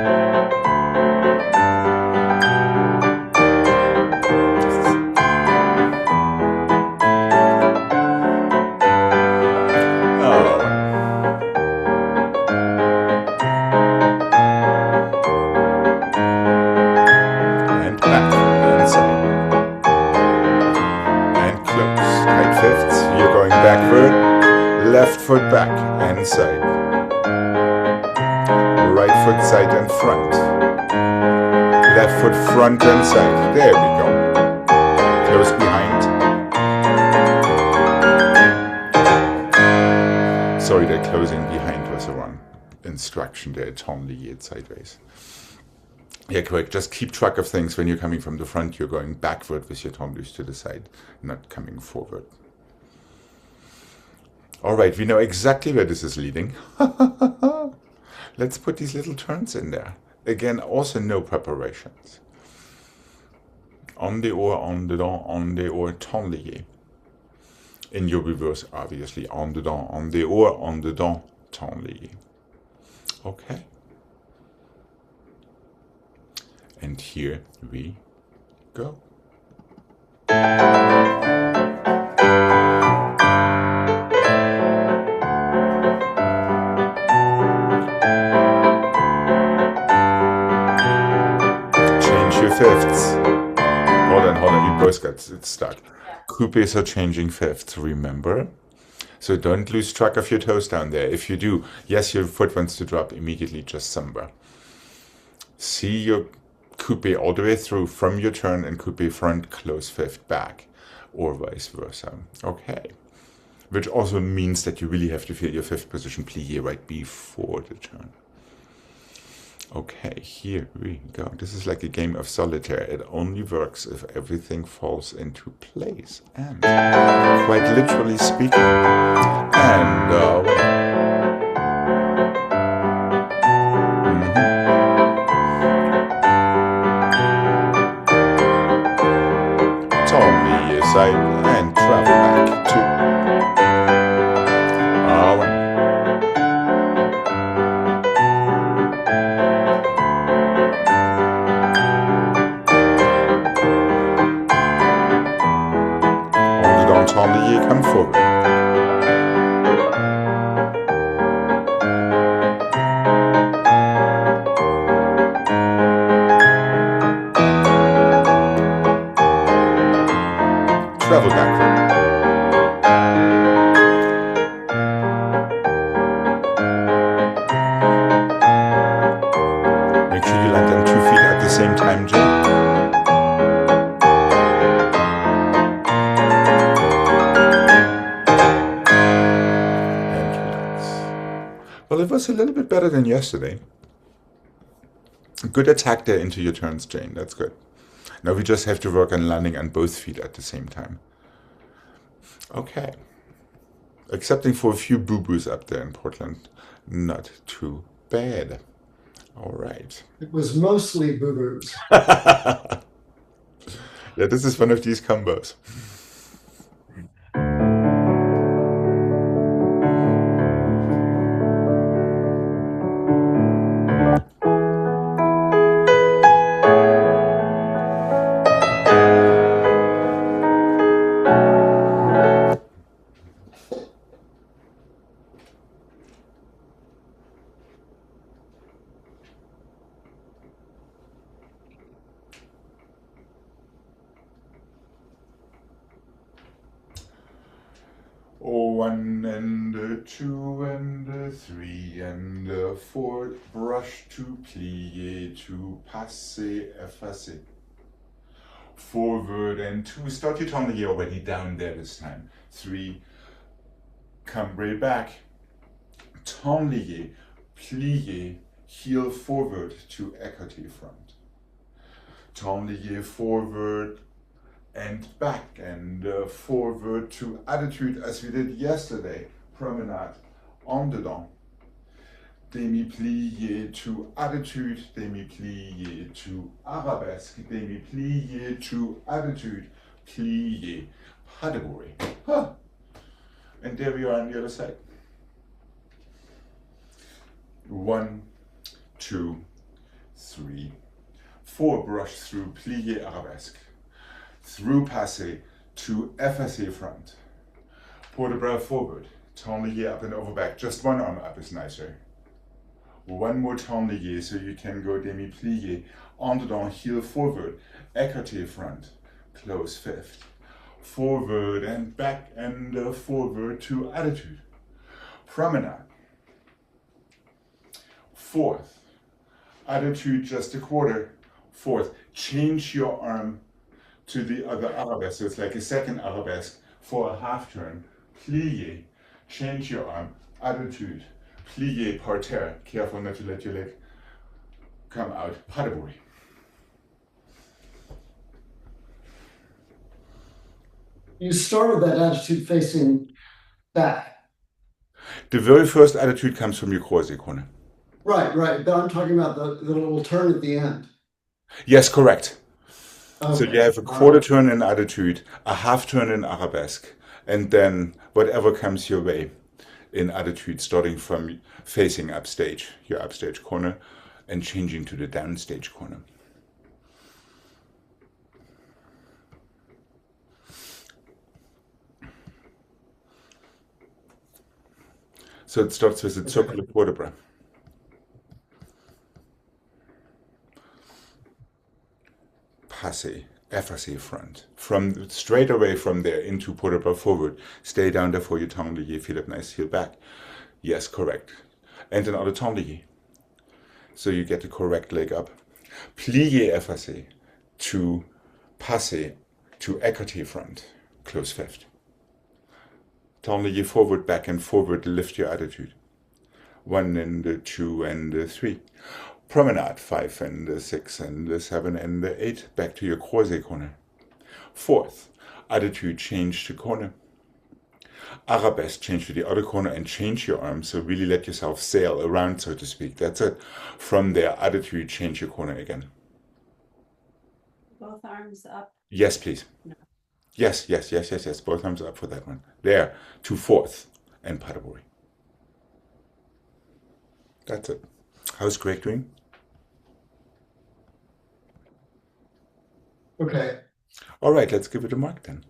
And back, inside. And close. Tight fifths. You're going backward. Left foot back and side. Right foot side and front. Left foot front and side. There we go. Close behind. Sorry, that closing behind was the wrong instruction there. It's only it sideways. Yeah, correct. Just keep track of things. When you're coming from the front, you're going backward with your tendus to the side, not coming forward. All right, we know exactly where this is leading. Let's put these little turns in there. Again, also no preparations. En dehors, tendez. In your reverse, obviously, en dedans, tendez. Okay. And here we go. Change your fifths. Hold on, you both got it stuck. Coupes are changing fifths, remember? So don't lose track of your toes down there. If you do, yes, your foot wants to drop immediately just somewhere. See your coupe all the way through from your turn and coupe front, close fifth back, or vice versa. Okay. Which also means that you really have to feel your fifth position plie right before the turn. Okay, here we go. This is like a game of solitaire. It only works if everything falls into place. And quite literally speaking. And Tony aside and travel back to Tony, come forward. Travel back. Make sure you land on 2 feet at the same time, Jim. Well, it was a little bit better than yesterday. Good attack there into your turns, Jane. That's good. Now we just have to work on landing on both feet at the same time. Okay. Excepting for a few boo-boos up there in Portland. Not too bad. All right. It was mostly boo-boos. Yeah, this is one of these combos. One and a two and a three and a four, brush to plie to passe, effacer. Forward and two, start your tourniquet already down there this time. 3, cambre back, tourniquet, plie, heel forward to écarté front. Tourniquet forward, and back and forward to attitude as we did yesterday. Promenade en dedans. Demi-plié to attitude, demi-plié to arabesque, demi-plié to attitude, plié, pas de bruit. Huh. And there we are on the other side. 1, 2, 3, 4, brush through, plié, arabesque. Through passe to effacer front. Port de bras forward, tourniquet up and over back. Just one arm up is nicer. One more tourniquet so you can go demi-plié, en dedans, heel forward, écarté front, close fifth. Forward and back and forward to attitude. Promenade. Fourth, attitude just a quarter. Fourth, change your arm to the other arabesque, so it's like a second arabesque for a half turn. Plié, change your arm, attitude, plié, parterre, careful not to let your leg come out, pas de bruit. You started that attitude facing back. The very first attitude comes from your croisé corner. Right, but I'm talking about the little turn at the end. Yes, correct. Okay. So you have a quarter turn in attitude, a half turn in arabesque, and then whatever comes your way. in attitude, starting from facing upstage, your upstage corner, and changing to the downstage corner. So it starts with a circular vertebra. Passe, effacé front. From straight away from there into vertebra forward. Stay down there for your tendue, feel it nice, heel back. Yes, correct. And another tendue. So you get the correct leg up. Plié effacé to passe to écarté front. Close fifth. Tendue forward, back and forward, lift your attitude. 1 and the 2 and the 3. Promenade, 5 and the 6 and the 7 and the 8. Back to your croisé corner. Fourth, attitude, change to corner. Arabesque, change to the other corner and change your arms. So really let yourself sail around, so to speak. That's it. From there, attitude, change your corner again. Both arms up. Yes, please. No. Yes. Both arms up for that one. There, to fourth and pas de bourrée. That's it. How's Gregg doing? Okay. All right, let's give it a mark then.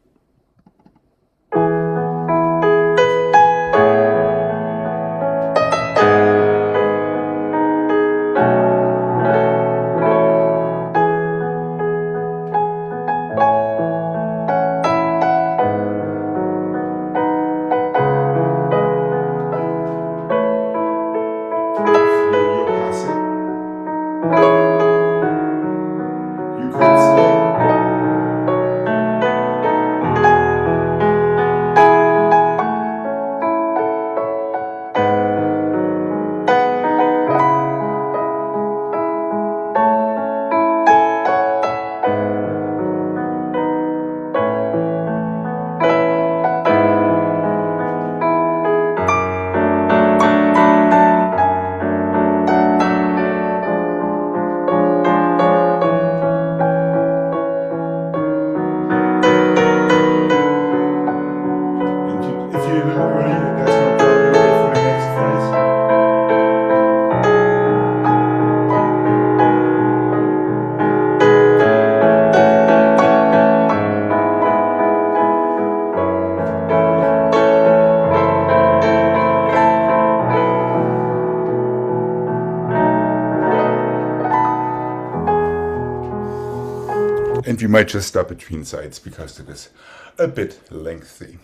And we might just stop between sides because it is a bit lengthy.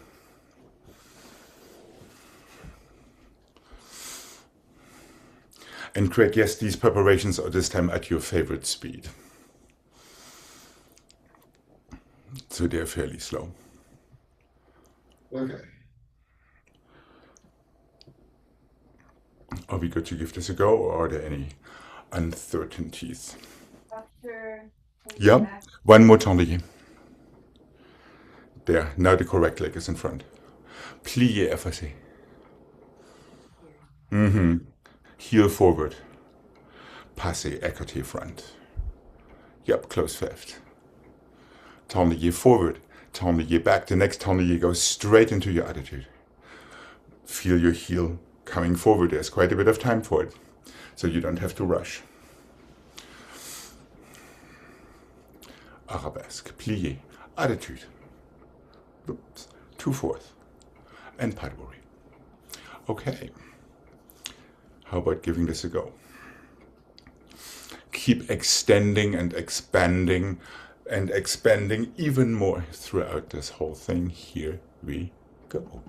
And Gregg, yes, these preparations are this time at your favorite speed. So they're fairly slow. Okay. Are we good to give this a go, or are there any uncertainties? After. Yeah, one more tendue. There, now the correct leg is in front. Plié effacé. Heel forward. Passe écarté front. Yep, close fifth. Tendue forward. Tendue back. The next tendue goes straight into your attitude. Feel your heel coming forward. There's quite a bit of time for it, so you don't have to rush. Arabesque, plié, attitude. Oops. 2/4 and pas de bourrée. Okay. How about giving this a go? Keep extending and expanding even more throughout this whole thing. Here we go.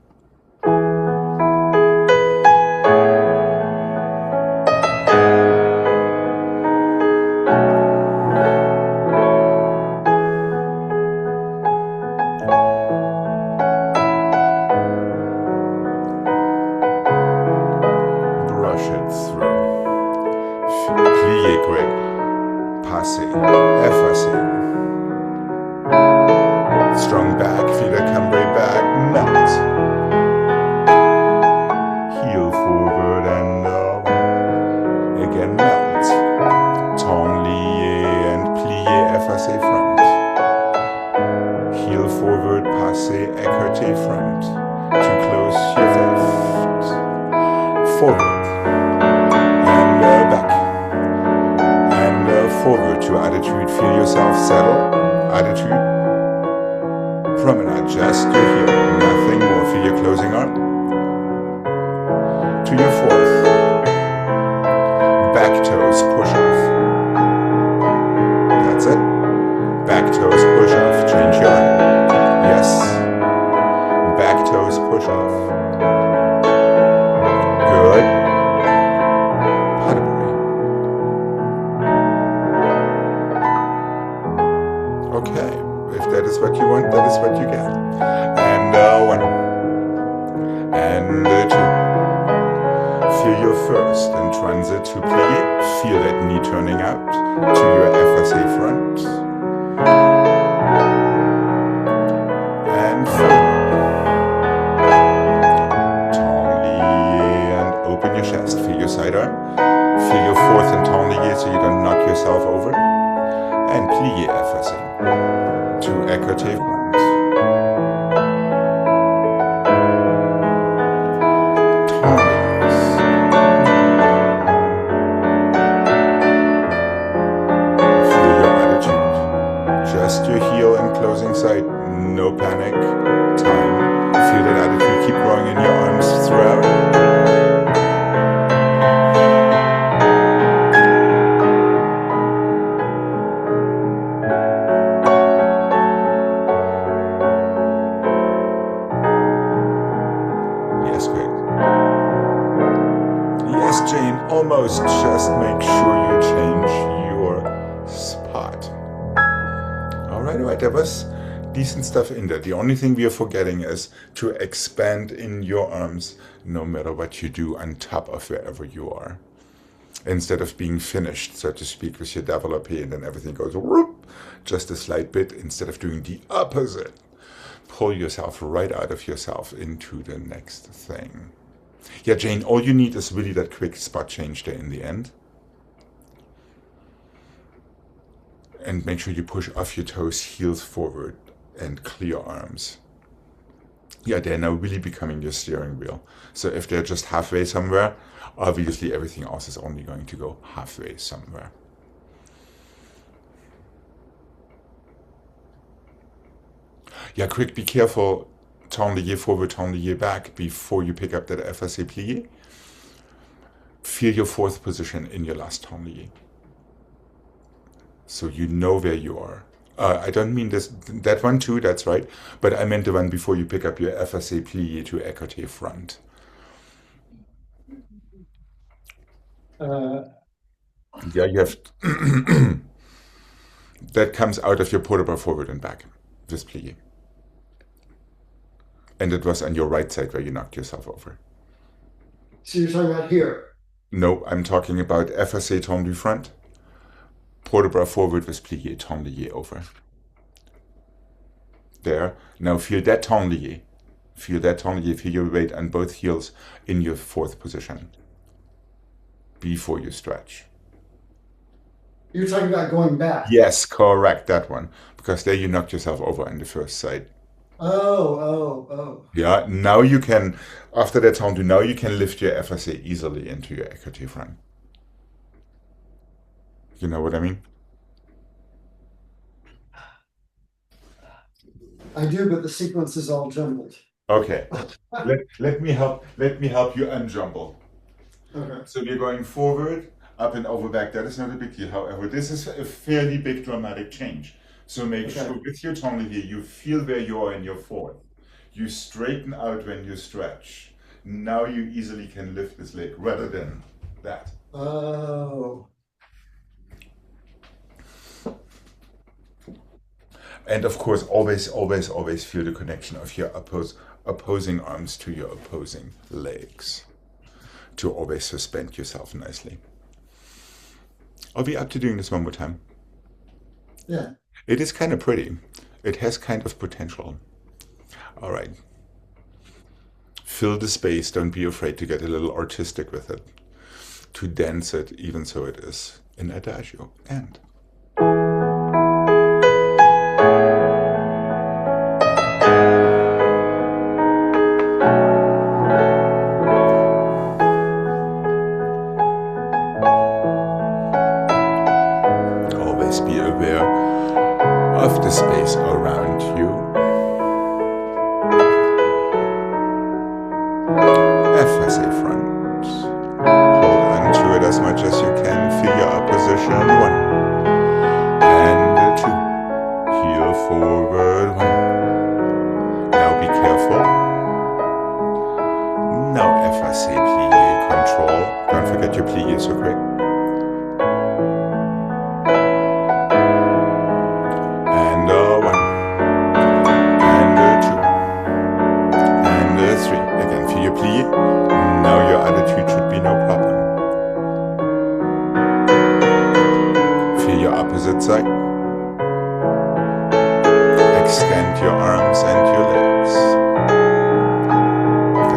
Strong back, feel the cambray back, melt. Heel forward and again melt. Tend lié and plié, effacé front. Heel forward, passé, écarté front. To close your fifth. forward, and back, and forward to attitude. Feel yourself settle, attitude, promenade, just your heel, nothing more. Feel your closing arm, to your fourth, back toes, push off, that's it, back toes, push off, change your arm, yes, back toes, push off, good, Padbury. Okay, if that is what you want, that is what you get. And one, and two. Feel your first in transit to plie. Feel that knee turning out to your FSA front. And forward. Tendu and open your chest. Feel your side arm. Feel your fourth in tendu so you don't knock yourself over. And plie FSA to écarté front. Just your heel and closing side, no panic, time. Feel that attitude, keep growing in your arms throughout. Yes, Greg. Yes, Jane, almost. Just make sure you change your spot. All right, there was decent stuff in there. The only thing we are forgetting is to expand in your arms no matter what you do on top of wherever you are. Instead of being finished, so to speak, with your développé and then everything goes whoop, just a slight bit, instead of doing the opposite. Pull yourself right out of yourself into the next thing. Yeah, Jane, all you need is really that quick spot change there in the end. And make sure you push off your toes, heels forward, and clear arms. Yeah, they're now really becoming your steering wheel. So if they're just halfway somewhere, obviously everything else is only going to go halfway somewhere. Yeah, quick, be careful. Tendu forward, tendu back before you pick up that FSA plie. Feel your fourth position in your last tendu. So you know where you are. I don't mean that one too, that's right. But I meant the one before you pick up your FSA plie to écarté front. Yeah, you have... that comes out of your port bar forward and back, this plie. And it was on your right side where you knocked yourself over. So you're talking about here? No, I'm talking about FSA tendu front. Port bar forward with plie, tendu over. There. Now feel that tendu. Feel that tendu. Feel your weight on both heels in your fourth position before you stretch. You're talking about going back? Yes, correct, that one. Because there you knocked yourself over on the first side. Oh. Yeah, now you can, after that tendu, now you can lift your FSA easily into your écarté front. You know what I mean? I do, but the sequence is all jumbled. Okay. let me help you unjumble. Okay. So we're going forward, up and over back. That is not a big deal. However, this is a fairly big dramatic change. So make sure with your tendu here, you feel where you are in your fourth. You straighten out when you stretch. Now you easily can lift this leg rather than that. Oh. And of course, always feel the connection of your opposing arms to your opposing legs to always suspend yourself nicely. I'll be up to doing this one more time. Yeah. It is kind of pretty. It has kind of potential. All right. Fill the space. Don't be afraid to get a little artistic with it. To dance it, even so it is in adagio. And... aware of the space around you. FSA front. Hold on to it as much as you can. Feel your opposition. 1 and 2. Heel forward. 1. Now be careful. Now FSA plie control. Don't forget your plie so quick. And 1 and 2 and 3. Again, feel your plie. Now your attitude should be no problem. Feel your opposite side. Extend your arms and your legs.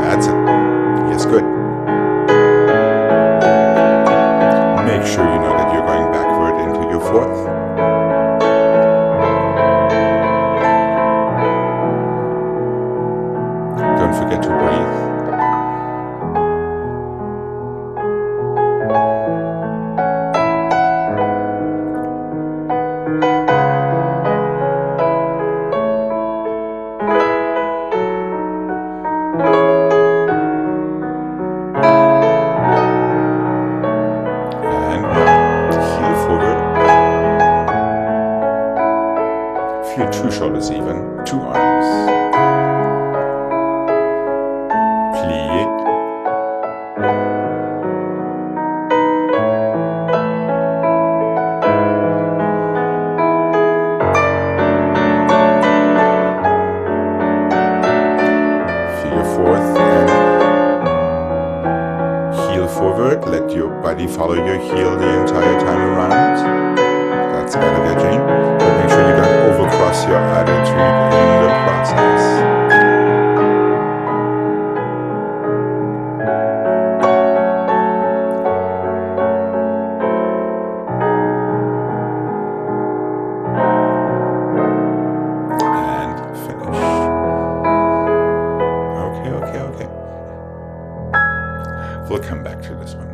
That's it. Yes, good. Make sure you know that you're going backward into your 4th. Don't forget to breathe. Feel 2 shoulders even, 2 arms. Plie. Feel your 4th and heel forward. Let your body follow your heel the entire time around. That's better, Jane. But make sure you don't overcross your attitude in the process. And finish. Okay. We'll come back to this one.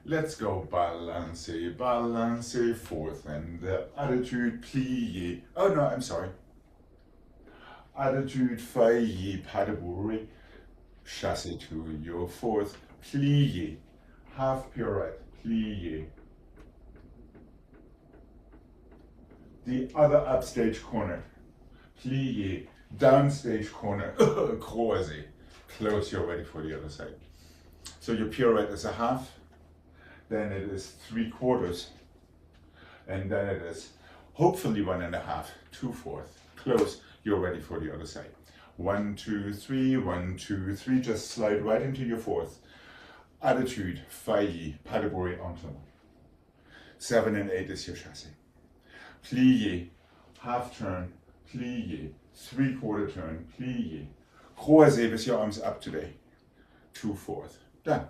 Let's go balance, 4th, and the attitude plie. Oh no, I'm sorry. Attitude failli, pas de bourrée. Chassez to your 4th, plie. Half pirouette, plie. The other upstage corner, plie. Downstage corner, croisé. Close, you're ready for the other side. So your pirouette is a half. Then it is 3/4, and then it is hopefully 1.5, 2/4. Close, you're ready for the other side. 1, 2, 3, 1, 2, 3, just slide right into your 4th. Attitude, failli, pas de bourrée en temps. 7 and 8 is your chassé. Plie, half turn, plie, 3/4 turn, plie. Croisé with your arms up today. 2/4, done.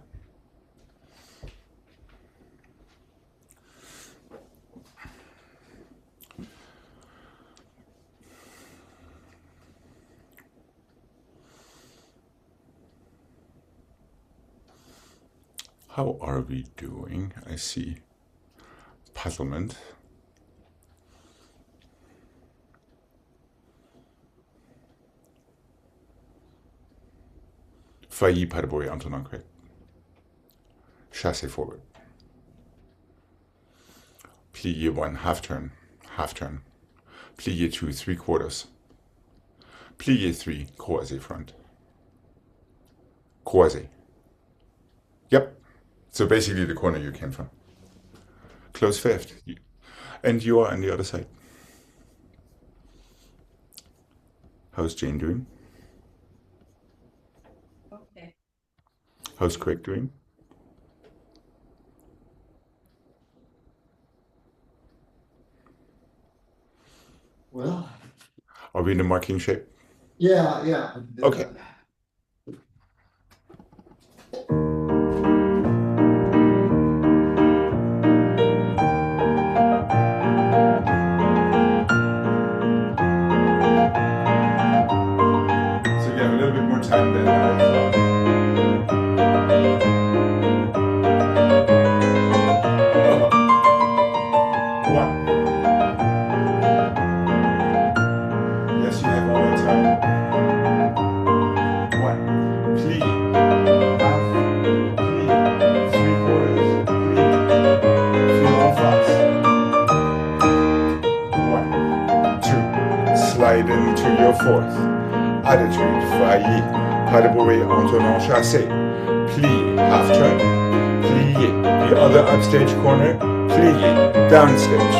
How are we doing? I see puzzlement. Failli, pas de bourrée en temps correct. Chassé forward. Plie 1, half turn. Plie 2, 3/4. Plie 3, croisé front. Croisé. Yep. So basically the corner you came from. Close 5th. And you are on the other side. How's Jane doing? Okay. How's Gregg doing? we in the marking shape? Yeah, yeah. I can do Okay. that. So you have a little bit more time than I thought. One. Yes, you have more time. One. Plie. Half. Plie. Three quarters. Plie. Feel en face. One. Two. Slide into your fourth. Attitude. Failli. Pas de bourrée en tournant chassé. Plie. Half turn. Plie. The other upstage corner. Plie. Downstage.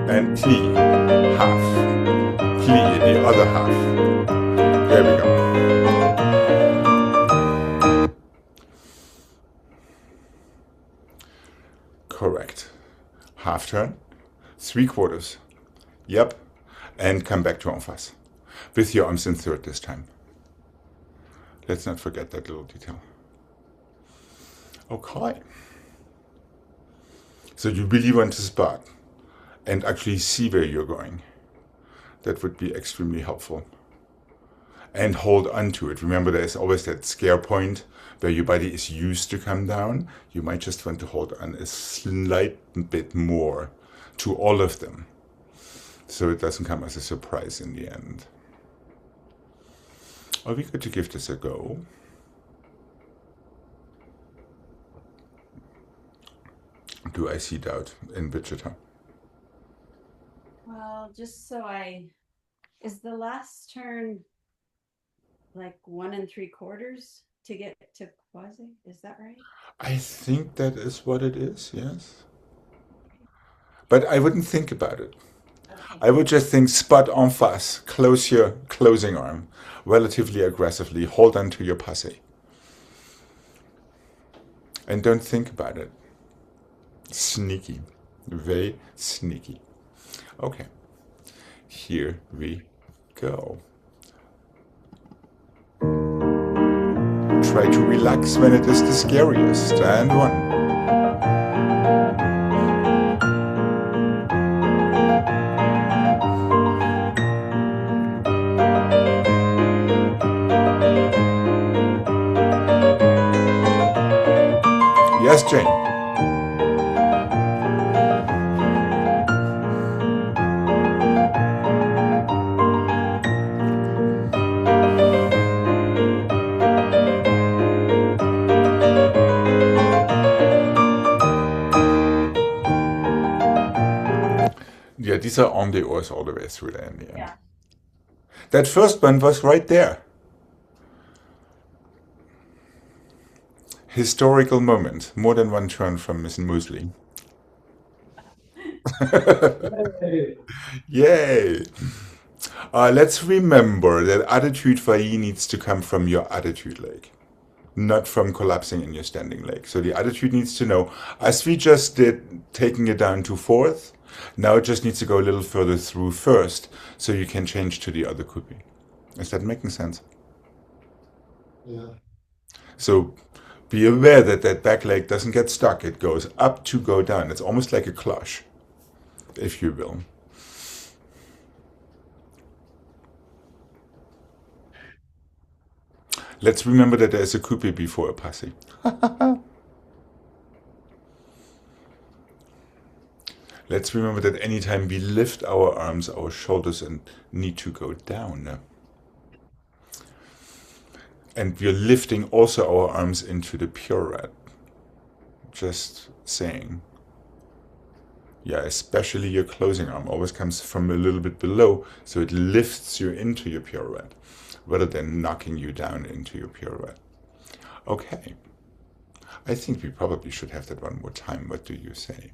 And plie, half, plie the other half. There we go. Correct. Half turn, three quarters. Yep. And come back to en face. With your arms in third this time. Let's not forget that little detail. Okay. So you really want to spot and actually see where you're going. That would be extremely helpful. And hold on to it. Remember, there's always that scare point where your body is used to come down. You might just want to hold on a slight bit more to all of them, so it doesn't come as a surprise in the end. Are we going to give this a go? Do I see doubt in Wichita? Well, just so is the last turn like 1 3/4 to get to quasi? Is that right? I think that is what it is, yes. But I wouldn't think about it. Okay. I would just think spot en face, close your closing arm, relatively aggressively, hold on to your passe. And don't think about it. Sneaky, very sneaky. Okay, here we go. Try to relax when it is the scariest. And one. Yes, Jane. Yeah, these are on the oars all the way through there in the end. Yeah. That first one was right there. Historical moment. More than one turn from Miss Mosley. Hey. Yay! Let's remember that attitude failli needs to come from your attitude leg, not from collapsing in your standing leg. So the attitude needs to know, as we just did, taking it down to fourth, now it just needs to go a little further through first, so you can change to the other coupe. Is that making sense? Yeah. So be aware that that back leg doesn't get stuck. It goes up to go down. It's almost like a cloche, if you will. Let's remember that there's a coupe before a passe. Let's remember that anytime we lift our arms, our shoulders need to go down. And we're lifting also our arms into the pirouette. Just saying. Yeah, especially your closing arm always comes from a little bit below, so it lifts you into your pirouette, rather than knocking you down into your pirouette. Okay. I think we probably should have that one more time. What do you say?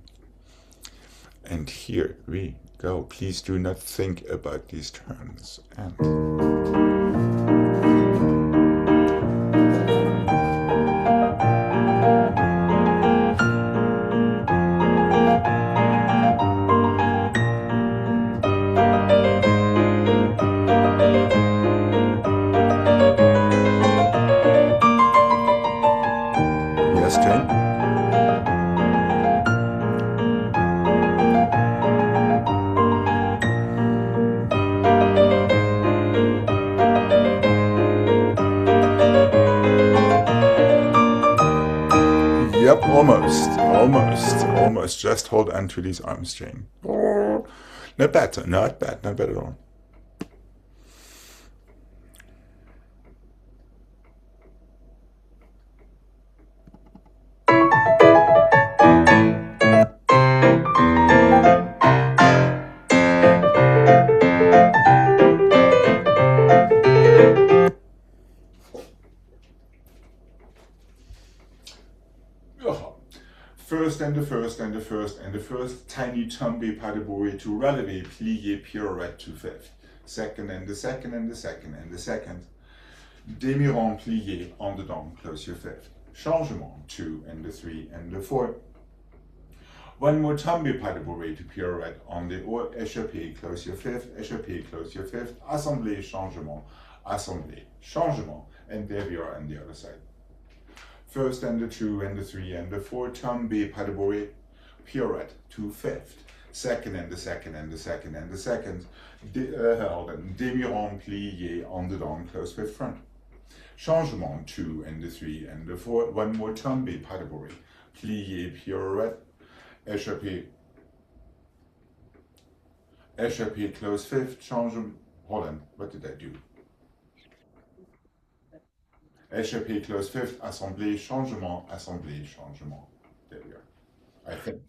And here we go. Please do not think about these turns. And Almost. Just hold on to these arms, Jane. Oh, not bad, not bad at all. First tiny tombe pas de bourrée to relevé, plié, pirouette to fifth. Second and the second and the second and the second. Demi-rond plié on the dome, close your fifth. Changement, 2 and the 3 and the 4. One more tombe pas de bourrée to pirouette on the or, échappé, close your fifth, échappé, close your fifth. Assemblée, changement, assemblée, changement. And there we are on the other side. First and the 2 and the 3 and the 4, tombe pas de bourrée, pirouette to fifth. Second and the second and the second and the second. Demi-rond plié on the dome, close fifth front. Changement, 2 and the 3 and the 4. One more tombe pas de bourrée, plié, pirouette, échappé, échappé, close fifth. Changement. Hold on, what did I do? Échappé, close fifth, assemblée, changement, assemblée, changement. There we are. I think.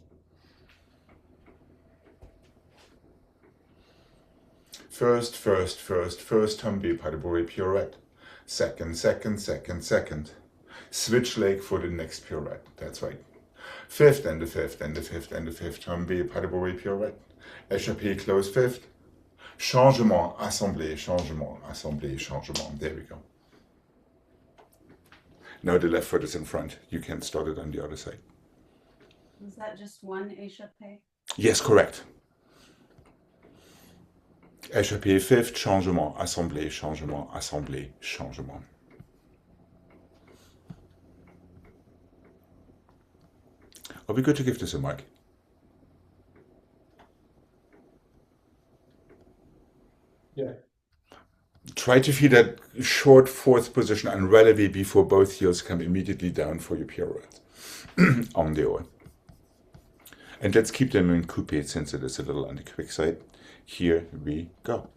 First, tombe pas de bourrée, pirouette. Second. Switch leg for the next pirouette. That's right. Fifth and the fifth and the fifth and the fifth, tombe pas de bourrée, pirouette. Échappé, close fifth. Changement, assemblée, changement, assemblée, changement. There we go. Now the left foot is in front. You can start it on the other side. Was that just one échappé? Yes, correct. Échappé, fifth, changement, assemblée, changement, assemblée, changement. Are we good to give this a mark? Yeah. Try to feel that short fourth position and relevé before both heels come immediately down for your pirouette on the oar. And let's keep them in coupé since it is a little on the quick side. Here we go.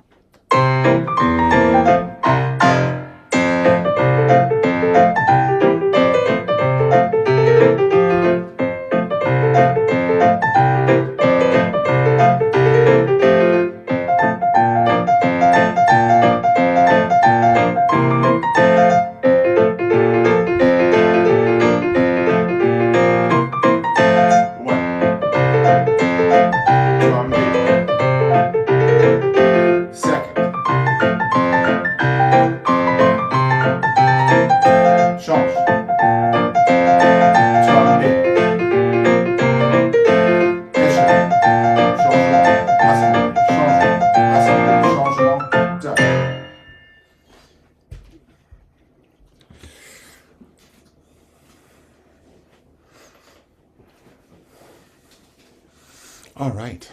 All right.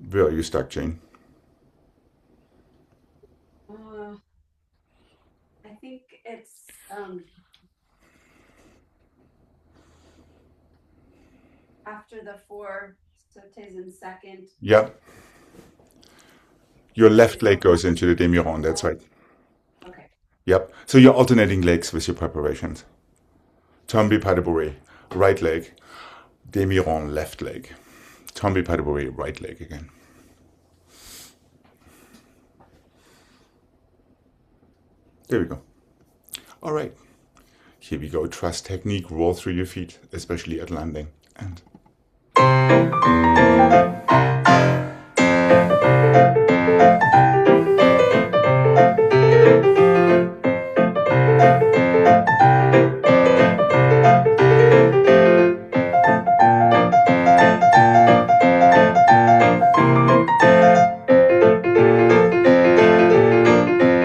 Where are you stuck, Jane? I think it's after the 4 sautés in second. Yep. Your left leg goes into the demi-rond, that's right. Okay. Yep. So you're alternating legs with your preparations. Tombe pas de bourrée, right leg. Demi-rond, left leg. Tombe pas de bourrée, right leg again. There we go. All right. Here we go. Trust technique. Roll through your feet, especially at landing. And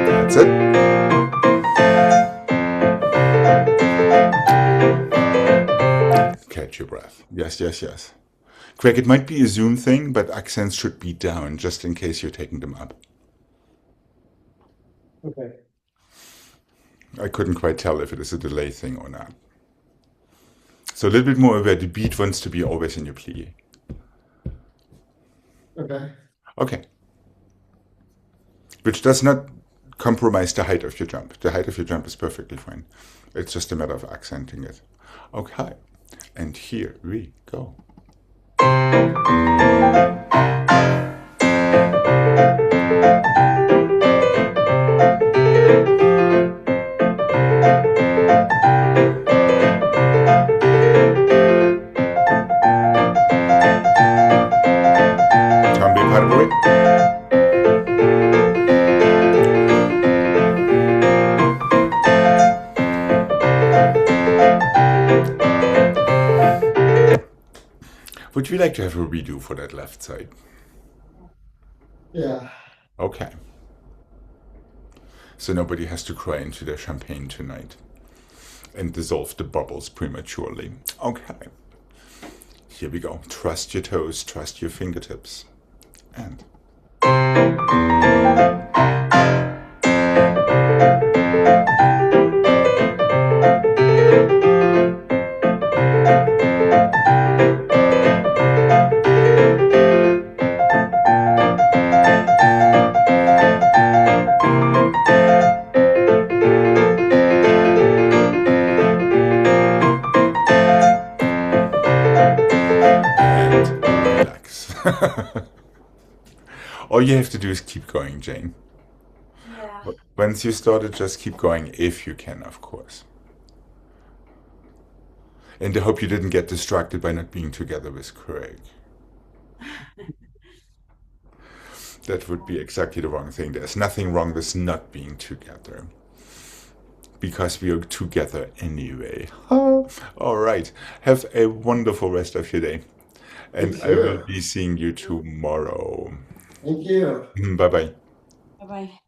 that's it. Catch your breath. Yes, yes, yes. Greg, it might be a Zoom thing, but accents should be down just in case you're taking them up. Okay. I couldn't quite tell if it is a delay thing or not. So a little bit more where the beat wants to be always in your plie. Okay. Okay. Which does not compromise the height of your jump. The height of your jump is perfectly fine. It's just a matter of accenting it. Okay. And here we go. Tombi Parboy. Would you like to have a redo for that left side? Yeah. Okay. So nobody has to cry into their champagne tonight and dissolve the bubbles prematurely. Okay. Here we go. Trust your toes, trust your fingertips. And relax. All you have to do is keep going, Jane. Yeah. Once you started, just keep going if you can, of course. And I hope you didn't get distracted by not being together with Craig. That would be exactly the wrong thing. There's nothing wrong with not being together. Because we are together anyway. All right. Have a wonderful rest of your day. And I will be seeing you tomorrow. Thank you. Bye bye. Bye bye.